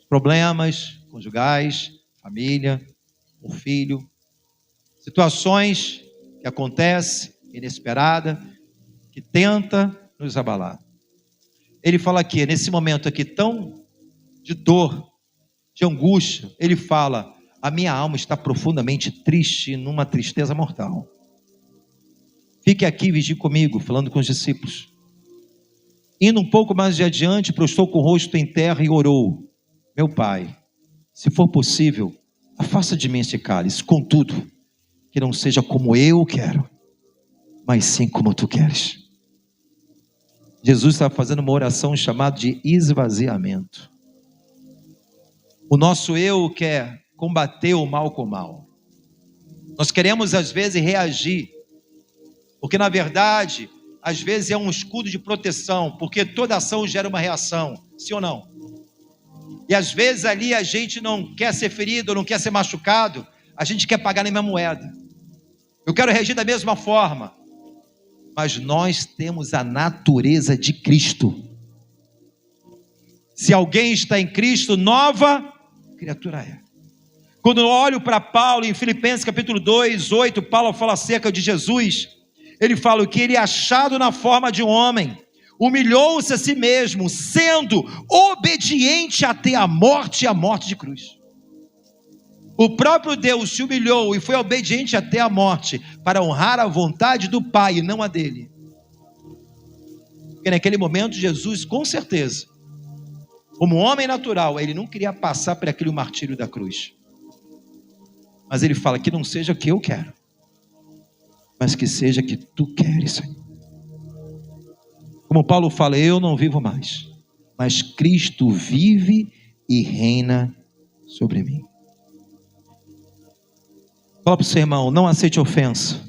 [SPEAKER 1] Problemas conjugais, família, um filho, situações que acontecem, inesperada, que tenta nos abalar. Ele fala aqui, nesse momento aqui tão de dor, de angústia, ele fala, a minha alma está profundamente triste, numa tristeza mortal. Fique aqui, vigie comigo, falando com os discípulos. Indo um pouco mais adiante, prostrou com o rosto em terra e orou, meu Pai, se for possível, afasta de mim este cálice, contudo, que não seja como eu quero, mas sim como tu queres. Jesus estava fazendo uma oração chamada de esvaziamento. O nosso eu quer combater o mal com o mal. Nós queremos às vezes reagir, porque na verdade, às vezes é um escudo de proteção, porque toda ação gera uma reação, sim ou não? E às vezes ali a gente não quer ser ferido, não quer ser machucado, a gente quer pagar na mesma moeda. Eu quero reagir da mesma forma, mas nós temos a natureza de Cristo. Se alguém está em Cristo, nova criatura é. Quando eu olho para Paulo em Filipenses capítulo 2, 8, Paulo fala acerca de Jesus, ele fala que ele achado na forma de um homem, humilhou-se a si mesmo, sendo obediente até a morte de cruz. O próprio Deus se humilhou e foi obediente até a morte, para honrar a vontade do Pai e não a dele. Porque naquele momento Jesus, com certeza, como homem natural, ele não queria passar por aquele martírio da cruz. Mas ele fala que não seja o que eu quero, mas que seja o que tu queres, Senhor. Como Paulo fala, eu não vivo mais, mas Cristo vive e reina sobre mim. Fala para o seu irmão, não aceite ofensa,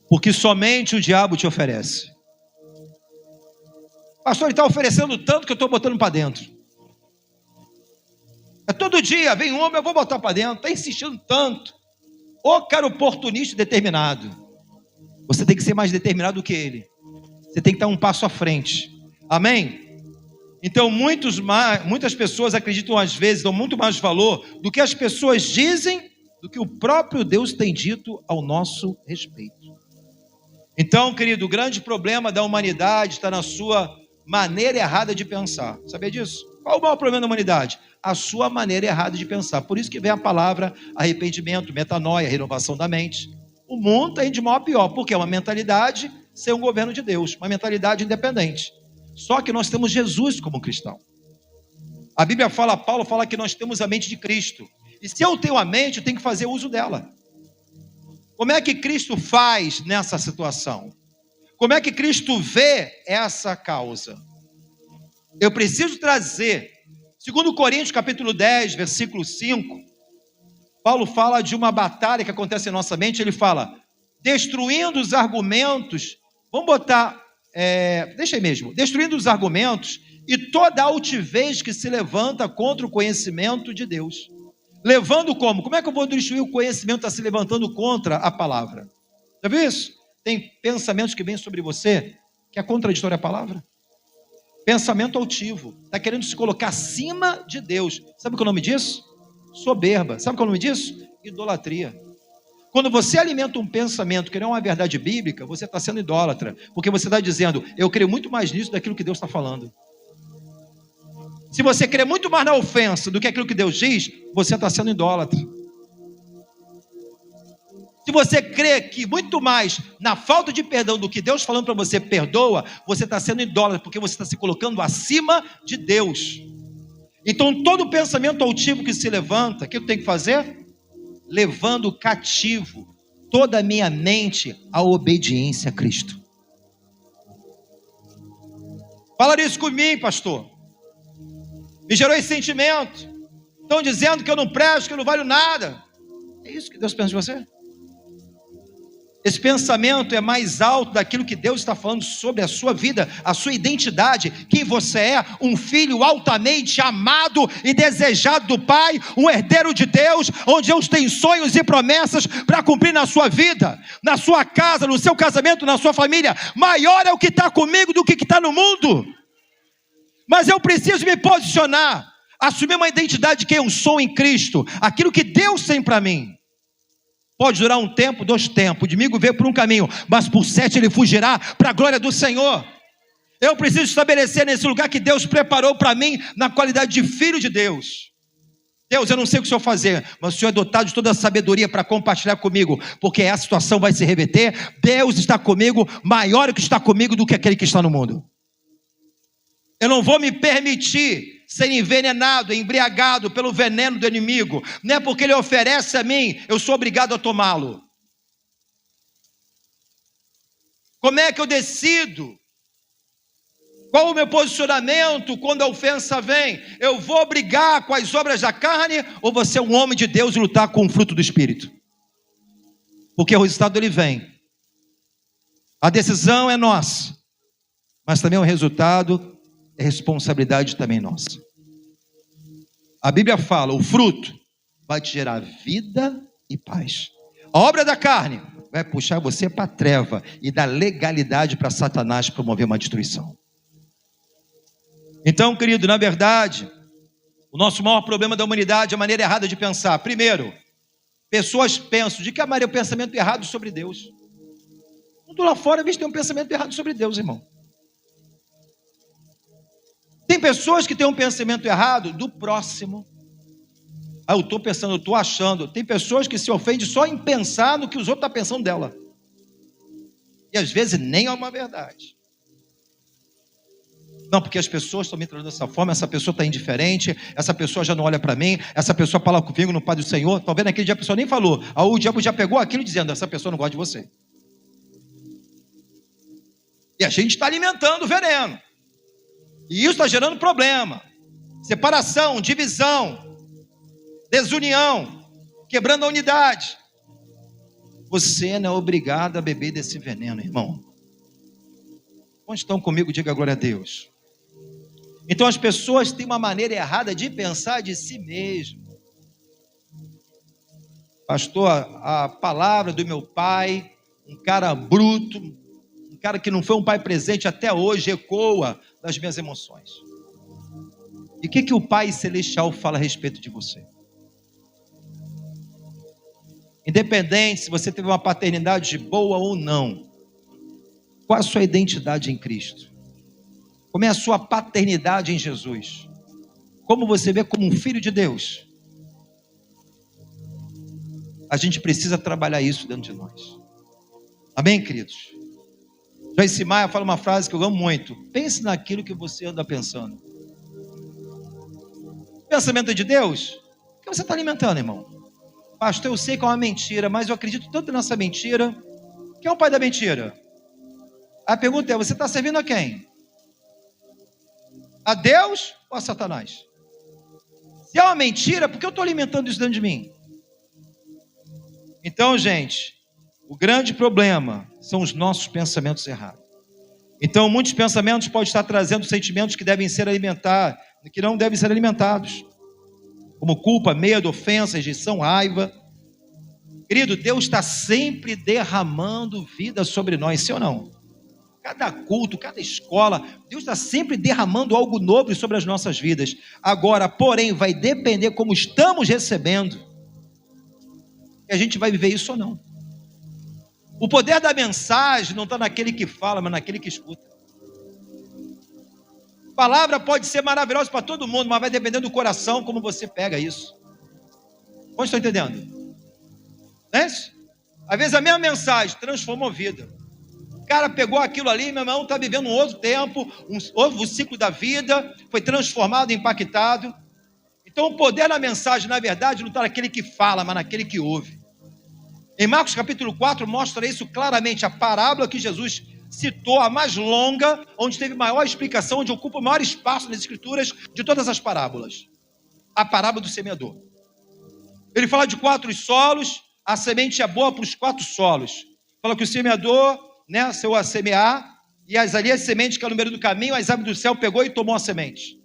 [SPEAKER 1] porque somente o diabo te oferece. Pastor, ele está oferecendo tanto que eu estou botando para dentro. É todo dia, vem um homem, eu vou botar para dentro. Está insistindo tanto. Ô cara oportunista determinado. Você tem que ser mais determinado do que ele. Você tem que estar um passo à frente. Amém? Então muitas pessoas acreditam às vezes, dão muito mais valor do que as pessoas dizem, do que o próprio Deus tem dito ao nosso respeito. Então, querido, o grande problema da humanidade está na sua maneira errada de pensar. Sabia disso? Qual o maior problema da humanidade? A sua maneira errada de pensar. Por isso que vem a palavra arrependimento, metanoia, renovação da mente. O mundo está indo de mal a pior, porque é uma mentalidade sem um governo de Deus, uma mentalidade independente. Só que nós temos Jesus como cristão. A Bíblia fala, Paulo fala que nós temos a mente de Cristo. E se eu tenho a mente, eu tenho que fazer uso dela. Como é que Cristo faz nessa situação? Como é que Cristo vê essa causa? Eu preciso trazer, segundo Coríntios capítulo 10, versículo 5, Paulo fala de uma batalha que acontece em nossa mente, ele fala, destruindo os argumentos, vamos botar, deixa aí mesmo, destruindo os argumentos e toda altivez que se levanta contra o conhecimento de Deus. Levando como? Como é que eu vou destruir o conhecimento que está se levantando contra a palavra? Já viu isso? Tem pensamentos que vêm sobre você que é contraditório à palavra. Pensamento altivo. Está querendo se colocar acima de Deus. Sabe o que é o nome disso? Soberba. Sabe o que é o nome disso? Idolatria. Quando você alimenta um pensamento que não é uma verdade bíblica, você está sendo idólatra. Porque você está dizendo, eu creio muito mais nisso daquilo que Deus está falando. Se você crê muito mais na ofensa do que aquilo que Deus diz, você está sendo idólatra. Se você crê que muito mais na falta de perdão do que Deus falando para você perdoa, você está sendo idólatra, porque você está se colocando acima de Deus. Então todo pensamento altivo que se levanta, o que eu tenho que fazer? Levando cativo toda a minha mente à obediência a Cristo. Fala isso comigo, pastor. Me gerou esse sentimento. Estão dizendo que eu não presto, que eu não valho nada. É isso que Deus pensa de você? Esse pensamento é mais alto daquilo que Deus está falando sobre a sua vida, a sua identidade, quem você é, um filho altamente amado e desejado do Pai, um herdeiro de Deus, onde Deus tem sonhos e promessas para cumprir na sua vida, na sua casa, no seu casamento, na sua família. Maior é o que está comigo do que está no mundo. Mas eu preciso me posicionar, assumir uma identidade de quem eu sou em Cristo, aquilo que Deus tem para mim. Pode durar um tempo, 2 tempos, o inimigo veio por um caminho, mas por 7 ele fugirá para a glória do Senhor. Eu preciso estabelecer nesse lugar que Deus preparou para mim, na qualidade de filho de Deus. Deus, eu não sei o que o Senhor fazer, mas o Senhor é dotado de toda a sabedoria para compartilhar comigo, porque essa situação vai se reverter. Deus está comigo, maior o que está comigo do que aquele que está no mundo. Eu não vou me permitir ser envenenado, embriagado pelo veneno do inimigo. Não é porque ele oferece a mim, eu sou obrigado a tomá-lo. Como é que eu decido? Qual o meu posicionamento quando a ofensa vem? Eu vou brigar com as obras da carne ou vou ser um homem de Deus e lutar com o fruto do Espírito? Porque o resultado ele vem. A decisão é nossa, mas também o resultado é responsabilidade também nossa. A Bíblia fala, o fruto vai te gerar vida e paz. A obra da carne vai puxar você para a treva e dar legalidade para Satanás promover uma destruição. Então, querido, na verdade, o nosso maior problema da humanidade é a maneira errada de pensar. Primeiro, pessoas pensam, de que maneira o pensamento errado sobre Deus? Mundo lá fora, a gente tem um pensamento errado sobre Deus, irmão. Tem pessoas que têm um pensamento errado do próximo. Eu estou pensando, eu estou achando. Tem pessoas que se ofendem só em pensar no que os outros estão pensando dela. E às vezes nem é uma verdade. Não, porque as pessoas estão me tratando dessa forma, essa pessoa está indiferente, essa pessoa já não olha para mim, essa pessoa fala comigo no Pai do Senhor. Talvez naquele dia a pessoa nem falou. Aí o diabo já pegou aquilo dizendo, essa pessoa não gosta de você. E a gente está alimentando o veneno. E isso está gerando problema, separação, divisão, desunião, quebrando a unidade. Você não é obrigado a beber desse veneno, irmão. Onde estão comigo? Diga glória a Deus. Então as pessoas têm uma maneira errada de pensar de si mesmo. Pastor, a palavra do meu pai, um cara bruto, um cara que não foi um pai presente até hoje, ecoa das minhas emoções. E o que o Pai Celestial fala a respeito de você? Independente se você teve uma paternidade boa ou não, qual a sua identidade em Cristo? Como é a sua paternidade em Jesus? como você vê como um filho de Deus. A gente precisa trabalhar isso dentro de nós. Amém, queridos? Joyce Meyer fala uma frase que eu amo muito: pense naquilo que você anda pensando. Pensamento é de Deus? O que você está alimentando, irmão? Pastor, eu sei que é uma mentira, mas eu acredito tanto nessa mentira. Quem é o pai da mentira? A pergunta é: você está servindo a quem? A Deus ou a Satanás? Se é uma mentira, por que eu estou alimentando isso dentro de mim? Então, gente, o grande problema são os nossos pensamentos errados. Então, muitos pensamentos podem estar trazendo sentimentos que devem ser alimentados, que não devem ser alimentados, como culpa, medo, ofensa, rejeição, raiva. Querido, Deus está sempre derramando vida sobre nós, sim ou não? Cada culto, cada escola, Deus está sempre derramando algo novo sobre as nossas vidas. Agora, porém, vai depender como estamos recebendo, que a gente vai viver isso ou não. O poder da mensagem não está naquele que fala, mas naquele que escuta. A palavra pode ser maravilhosa para todo mundo, mas vai depender do coração como você pega isso. Vocês estão entendendo? Não é isso? Às vezes a mesma mensagem transformou vida. O cara pegou aquilo ali, meu irmão, está vivendo um outro tempo, um outro ciclo da vida, foi transformado, impactado. Então o poder da mensagem, na verdade, não está naquele que fala, mas naquele que ouve. Em Marcos capítulo 4 mostra isso claramente, a parábola que Jesus citou, a mais longa, onde teve maior explicação, onde ocupa o maior espaço nas escrituras de todas as parábolas. A parábola do semeador. Ele fala de 4 solos, a semente é boa para os 4 solos. Fala que o semeador, né, saiu a semear, e as sementes que no meio do caminho, as aves do céu pegou e tomou a semente.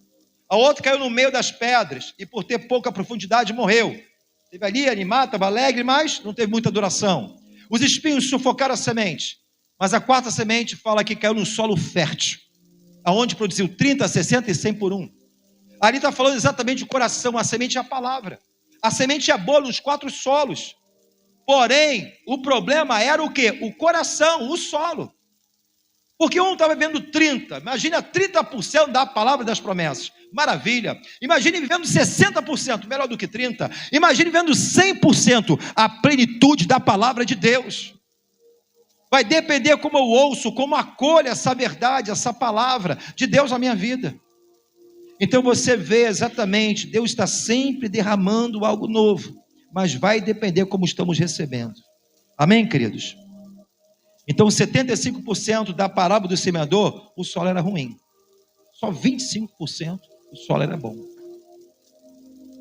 [SPEAKER 1] A outra caiu no meio das pedras, e por ter pouca profundidade morreu. Esteve ali animado, estava alegre, mas não teve muita duração. Os espinhos sufocaram a semente. Mas a 4ª semente fala que caiu no solo fértil, aonde produziu 30, 60 e 100 por 1. Ali está falando exatamente do coração. A semente é a palavra. A semente é boa nos 4 solos. Porém, o problema era o quê? O coração, o solo. Porque um estava vivendo 30. Imagina 30% da palavra das promessas. Maravilha. Imagine vivendo 60%, melhor do que 30%. Imagine vivendo 100% a plenitude da palavra de Deus. Vai depender como eu ouço, como acolho essa verdade, essa palavra de Deus na minha vida. Então você vê exatamente, Deus está sempre derramando algo novo, mas vai depender como estamos recebendo. Amém, queridos? Então 75% da parábola do semeador, o solo era ruim. Só 25% o solo era bom.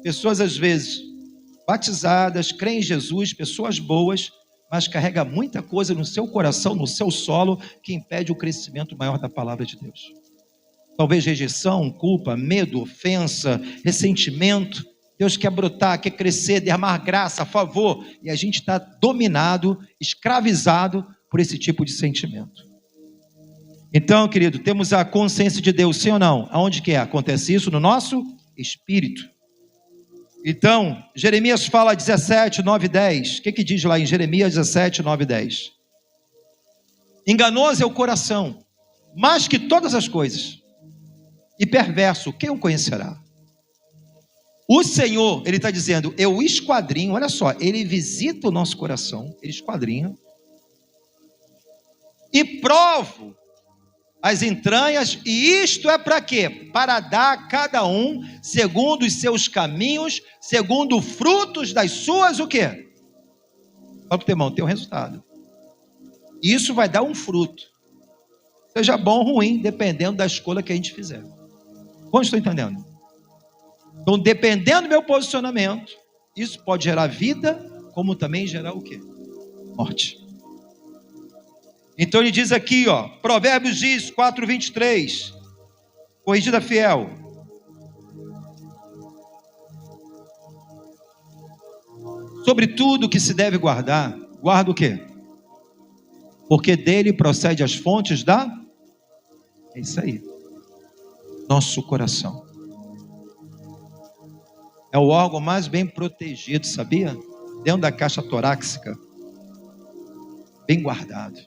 [SPEAKER 1] Pessoas às vezes batizadas, creem em Jesus, pessoas boas, mas carrega muita coisa no seu coração, no seu solo, que impede o crescimento maior da palavra de Deus. Talvez rejeição, culpa, medo, ofensa, ressentimento. Deus quer brotar, quer crescer, derramar graça, favor, e a gente está dominado, escravizado por esse tipo de sentimento. Então, querido, temos a consciência de Deus, sim ou não? Aonde que é? Acontece isso no nosso espírito. Então, Jeremias fala 17, 9 e 10. O que diz lá em Jeremias 17, 9 e 10? Enganoso é o coração, mais que todas as coisas, e perverso, quem o conhecerá? O Senhor, ele está dizendo, eu esquadrinho, olha só, ele visita o nosso coração, ele esquadrinha, e provo as entranhas, e isto é para quê? Para dar a cada um, segundo os seus caminhos, segundo frutos das suas, o quê? Fala para o teu irmão, tem um resultado. Isso vai dar um fruto. Seja bom ou ruim, dependendo da escolha que a gente fizer. Como estou entendendo? Então, dependendo do meu posicionamento, isso pode gerar vida, como também gerar o quê? Morte. Então ele diz aqui, ó, Provérbios diz 4:23, corrigida fiel. Sobre tudo que se deve guardar, guarda o quê? Porque dele procede as fontes da... É isso aí. Nosso coração. É o órgão mais bem protegido, sabia? Dentro da caixa torácica. Bem guardado.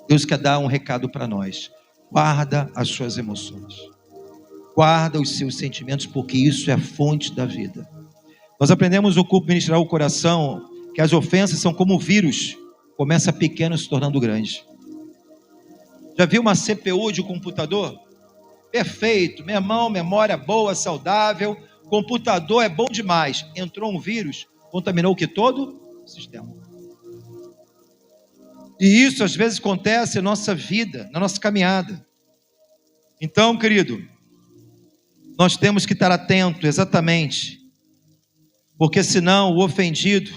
[SPEAKER 1] Deus quer dar um recado para nós. Guarda as suas emoções. Guarda os seus sentimentos, porque isso é a fonte da vida. Nós aprendemos no culto ministrar o coração que as ofensas são como vírus, começa pequeno se tornando grande. Já viu uma CPU de computador? Perfeito, meu irmão, memória boa, saudável, computador é bom demais. Entrou um vírus, contaminou o que? Todo o sistema. E isso às vezes acontece na nossa vida, na nossa caminhada. Então, querido, nós temos que estar atento, exatamente, porque senão o ofendido,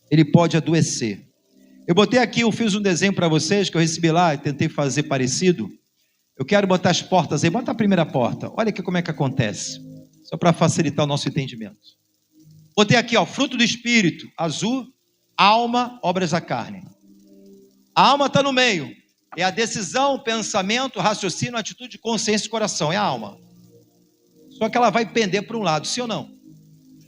[SPEAKER 1] ele pode adoecer. Eu botei aqui, eu fiz um desenho para vocês, que eu recebi lá, e tentei fazer parecido. Eu quero botar as portas aí, bota a primeira porta, olha aqui como é que acontece, só para facilitar o nosso entendimento. Botei aqui, ó, fruto do Espírito, azul, alma, obras da carne. A alma está no meio, é a decisão, pensamento, raciocínio, atitude, consciência e coração, é a alma. Só que ela vai pender para um lado, sim ou não?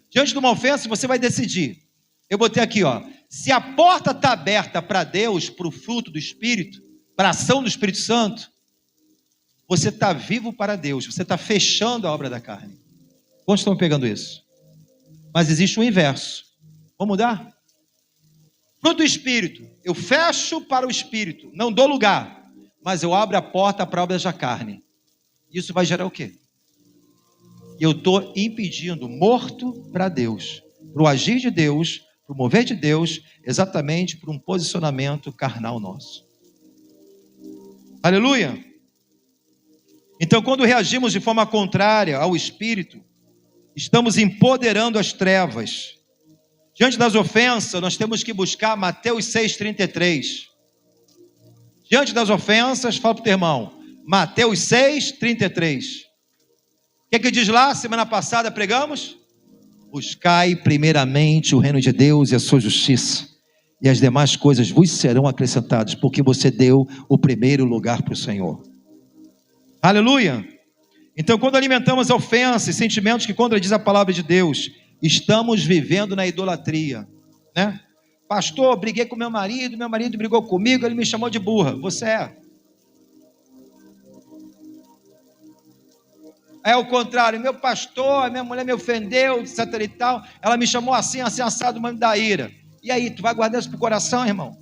[SPEAKER 1] Diante de uma ofensa, você vai decidir. Eu botei aqui, ó, se a porta está aberta para Deus, para o fruto do Espírito, para a ação do Espírito Santo, você está vivo para Deus, você está fechando a obra da carne. Quantos estão pegando isso? Mas existe o inverso. Vamos mudar? Fruto do Espírito, eu fecho para o Espírito, não dou lugar, mas eu abro a porta para a obra da carne. Isso vai gerar o quê? Eu estou impedindo, morto para Deus, para o agir de Deus, para o mover de Deus, exatamente por um posicionamento carnal nosso. Aleluia! Então, quando reagimos de forma contrária ao Espírito, estamos empoderando as trevas. Diante das ofensas, nós temos que buscar Mateus 6,33. Diante das ofensas, fala para o teu irmão, Mateus 6,33. O que diz lá? Semana passada pregamos? Buscai primeiramente o reino de Deus e a sua justiça, e as demais coisas vos serão acrescentadas, porque você deu o primeiro lugar para o Senhor. Aleluia! Então, quando alimentamos ofensas e sentimentos que contradiz a palavra de Deus, estamos vivendo na idolatria, né? Pastor, briguei com meu marido brigou comigo, ele me chamou de burra. Você é. É o contrário, meu pastor, minha mulher me ofendeu, etc e tal, ela me chamou assim, assim, assado, mano da ira. E aí, tu vai guardar isso pro coração, irmão?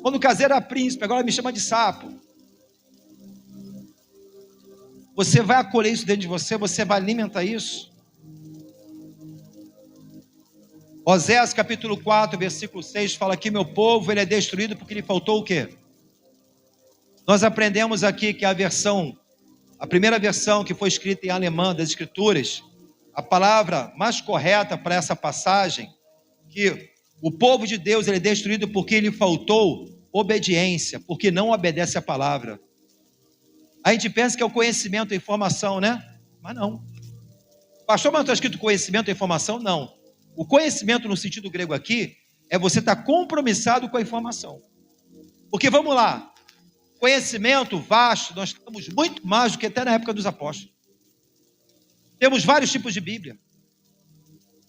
[SPEAKER 1] Quando o caseiro era príncipe, agora me chama de sapo. Você vai acolher isso dentro de você, você vai alimentar isso. Oséias capítulo 4, versículo 6, fala que meu povo, ele é destruído porque lhe faltou o quê? Nós aprendemos aqui que a primeira versão que foi escrita em alemão das Escrituras, a palavra mais correta para essa passagem, que o povo de Deus ele é destruído porque lhe faltou obediência, porque não obedece a palavra. A gente pensa que é o conhecimento, a informação, né? Mas não. Pastor, mas não está escrito conhecimento e informação? Não. O conhecimento no sentido grego aqui é você estar compromissado com a informação. Porque vamos lá, conhecimento vasto, nós temos muito mais do que até na época dos apóstolos. Temos vários tipos de Bíblia.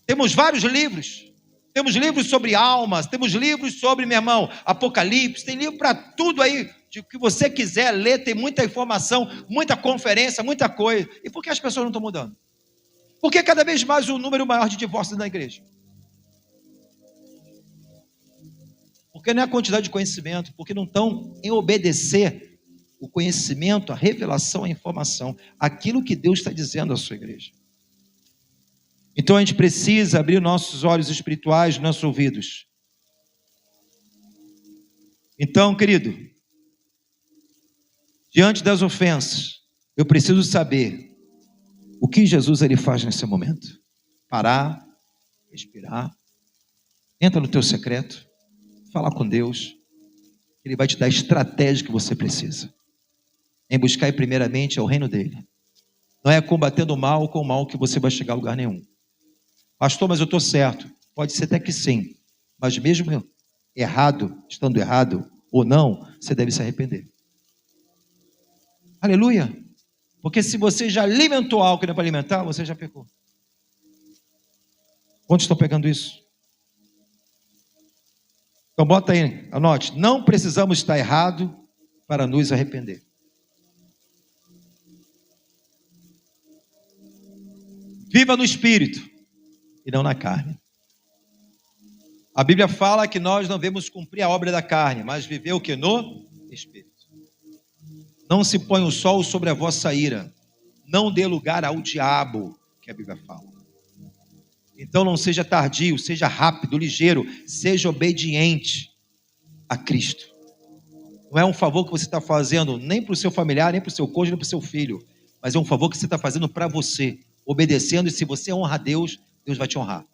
[SPEAKER 1] Temos vários livros. Temos livros sobre almas, temos livros sobre, meu irmão, Apocalipse, tem livro para tudo aí, de que você quiser ler, tem muita informação, muita conferência, muita coisa. E por que as pessoas não estão mudando? Por que cada vez mais o número maior de divórcios na igreja? Porque não é a quantidade de conhecimento, porque não estão em obedecer o conhecimento, a revelação, a informação, aquilo que Deus está dizendo à sua igreja. Então a gente precisa abrir nossos olhos espirituais, nossos ouvidos. Então, querido, diante das ofensas, eu preciso saber o que Jesus ele faz nesse momento. Parar, respirar, entra no teu secreto, falar com Deus, Ele vai te dar a estratégia que você precisa, em buscar primeiramente o reino dele. Não é combatendo o mal com o mal que você vai chegar a lugar nenhum. Pastor, mas eu estou certo. Pode ser até que sim, mas mesmo errado, estando errado ou não, você deve se arrepender. Aleluia! Porque se você já alimentou algo que não é para alimentar, você já pecou. Quantos estão pegando isso? Então bota aí, anote. Não precisamos estar errado para nos arrepender. Viva no Espírito e não na carne. A Bíblia fala que nós não devemos cumprir a obra da carne, mas viver o que? No Espírito. Não se põe o sol sobre a vossa ira. Não dê lugar ao diabo, que a Bíblia fala. Então não seja tardio, seja rápido, ligeiro, seja obediente a Cristo. Não é um favor que você está fazendo nem para o seu familiar, nem para o seu cônjuge, nem para o seu filho, mas é um favor que você está fazendo para você, obedecendo, e se você honra a Deus, Deus vai te honrar.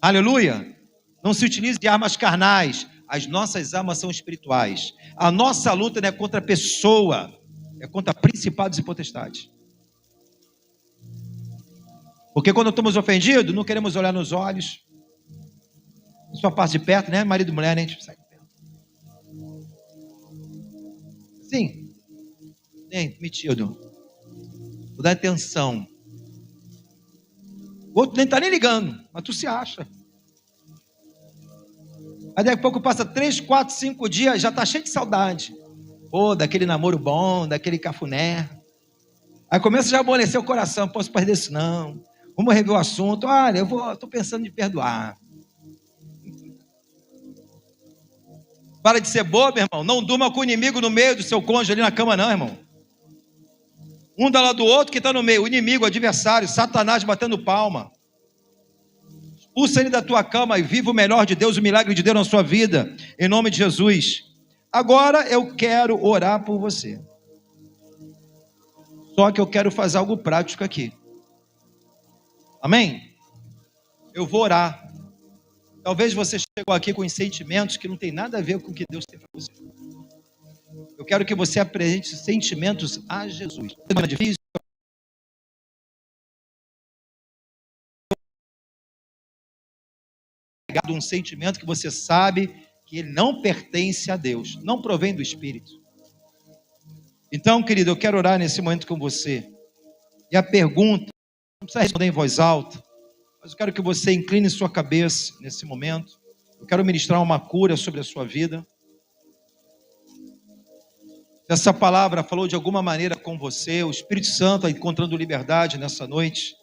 [SPEAKER 1] Aleluia! Não se utilize de armas carnais, as nossas armas são espirituais. A nossa luta não é contra a pessoa, é contra principados e potestades. Porque quando estamos ofendidos, não queremos olhar nos olhos. Só passa de perto, né? Marido e mulher, né? A gente sai de perto. Sim. Nem metido. Vou dar atenção. O outro nem está nem ligando, mas tu se acha. Aí daqui a pouco passa 3, 4, 5 dias, já está cheio de saudade. Pô, daquele namoro bom, daquele cafuné. Aí começa já a amolecer o coração, não posso perder isso não. Vamos rever o assunto. Olha, estou pensando em perdoar. Para de ser bobo, irmão. Não durma com o inimigo no meio do seu cônjuge ali na cama, não, irmão. Um do lado do outro que está no meio. O inimigo, o adversário, Satanás batendo palma. Expulsa ele da tua cama e viva o melhor de Deus, o milagre de Deus na sua vida. Em nome de Jesus. Agora eu quero orar por você. Só que eu quero fazer algo prático aqui. Amém? Eu vou orar. Talvez você chegou aqui com sentimentos que não tem nada a ver com o que Deus tem para você. Eu quero que você apresente sentimentos a Jesus. Não é difícil? Um sentimento que você sabe que ele não pertence a Deus, não provém do Espírito. Então, querido, eu quero orar nesse momento com você. E a pergunta, não precisa responder em voz alta, mas eu quero que você incline sua cabeça nesse momento. Eu quero ministrar uma cura sobre a sua vida. Se essa palavra falou de alguma maneira com você, o Espírito Santo está encontrando liberdade nessa noite.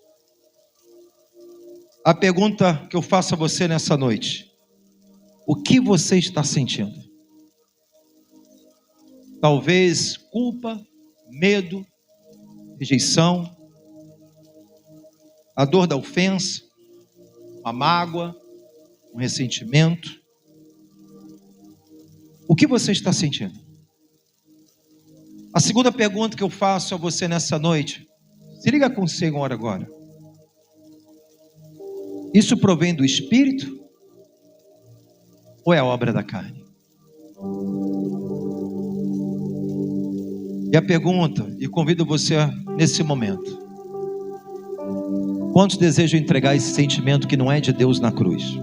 [SPEAKER 1] A pergunta que eu faço a você nessa noite: o que você está sentindo? Talvez culpa, medo, rejeição, a dor da ofensa, a mágoa, um ressentimento. O que você está sentindo? A segunda pergunta que eu faço a você nessa noite, se liga com o Senhor agora. Isso provém do Espírito ou é obra da carne? E a pergunta, e convido você nesse momento: quantos desejam entregar esse sentimento que não é de Deus na cruz?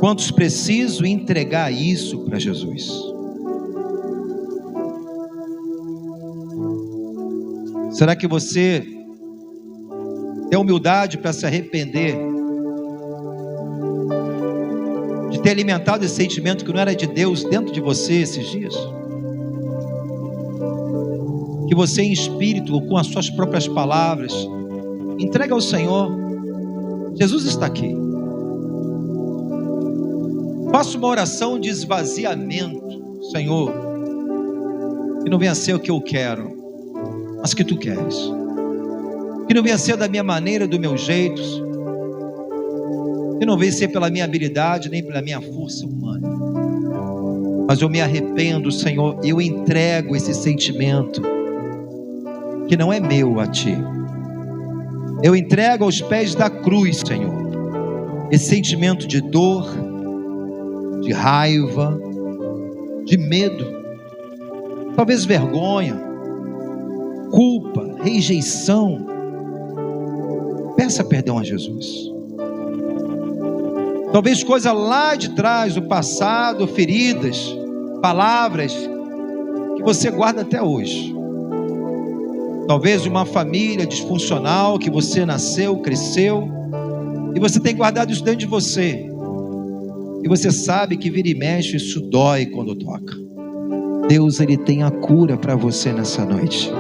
[SPEAKER 1] Quantos precisam entregar isso para Jesus? Será que você tem humildade para se arrepender de ter alimentado esse sentimento que não era de Deus dentro de você esses dias? Que você em espírito, com as suas próprias palavras, entrega ao Senhor. Jesus está aqui. Faça uma oração de esvaziamento. Senhor, que não venha ser o que eu quero, mas que tu queres. Que não venha ser da minha maneira, do meu jeito, que não venha ser pela minha habilidade, nem pela minha força humana, mas eu me arrependo, Senhor. Eu entrego esse sentimento que não é meu a Ti. Eu entrego aos pés da cruz, Senhor, esse sentimento de dor, de raiva, de medo, talvez vergonha, culpa, rejeição. Peça perdão a Jesus. Talvez coisa lá de trás, do passado, feridas, palavras que você guarda até hoje. Talvez uma família disfuncional que você nasceu, cresceu, e você tem guardado isso dentro de você. E você sabe que vira e mexe, isso dói quando toca. Deus, Ele tem a cura para você nessa noite.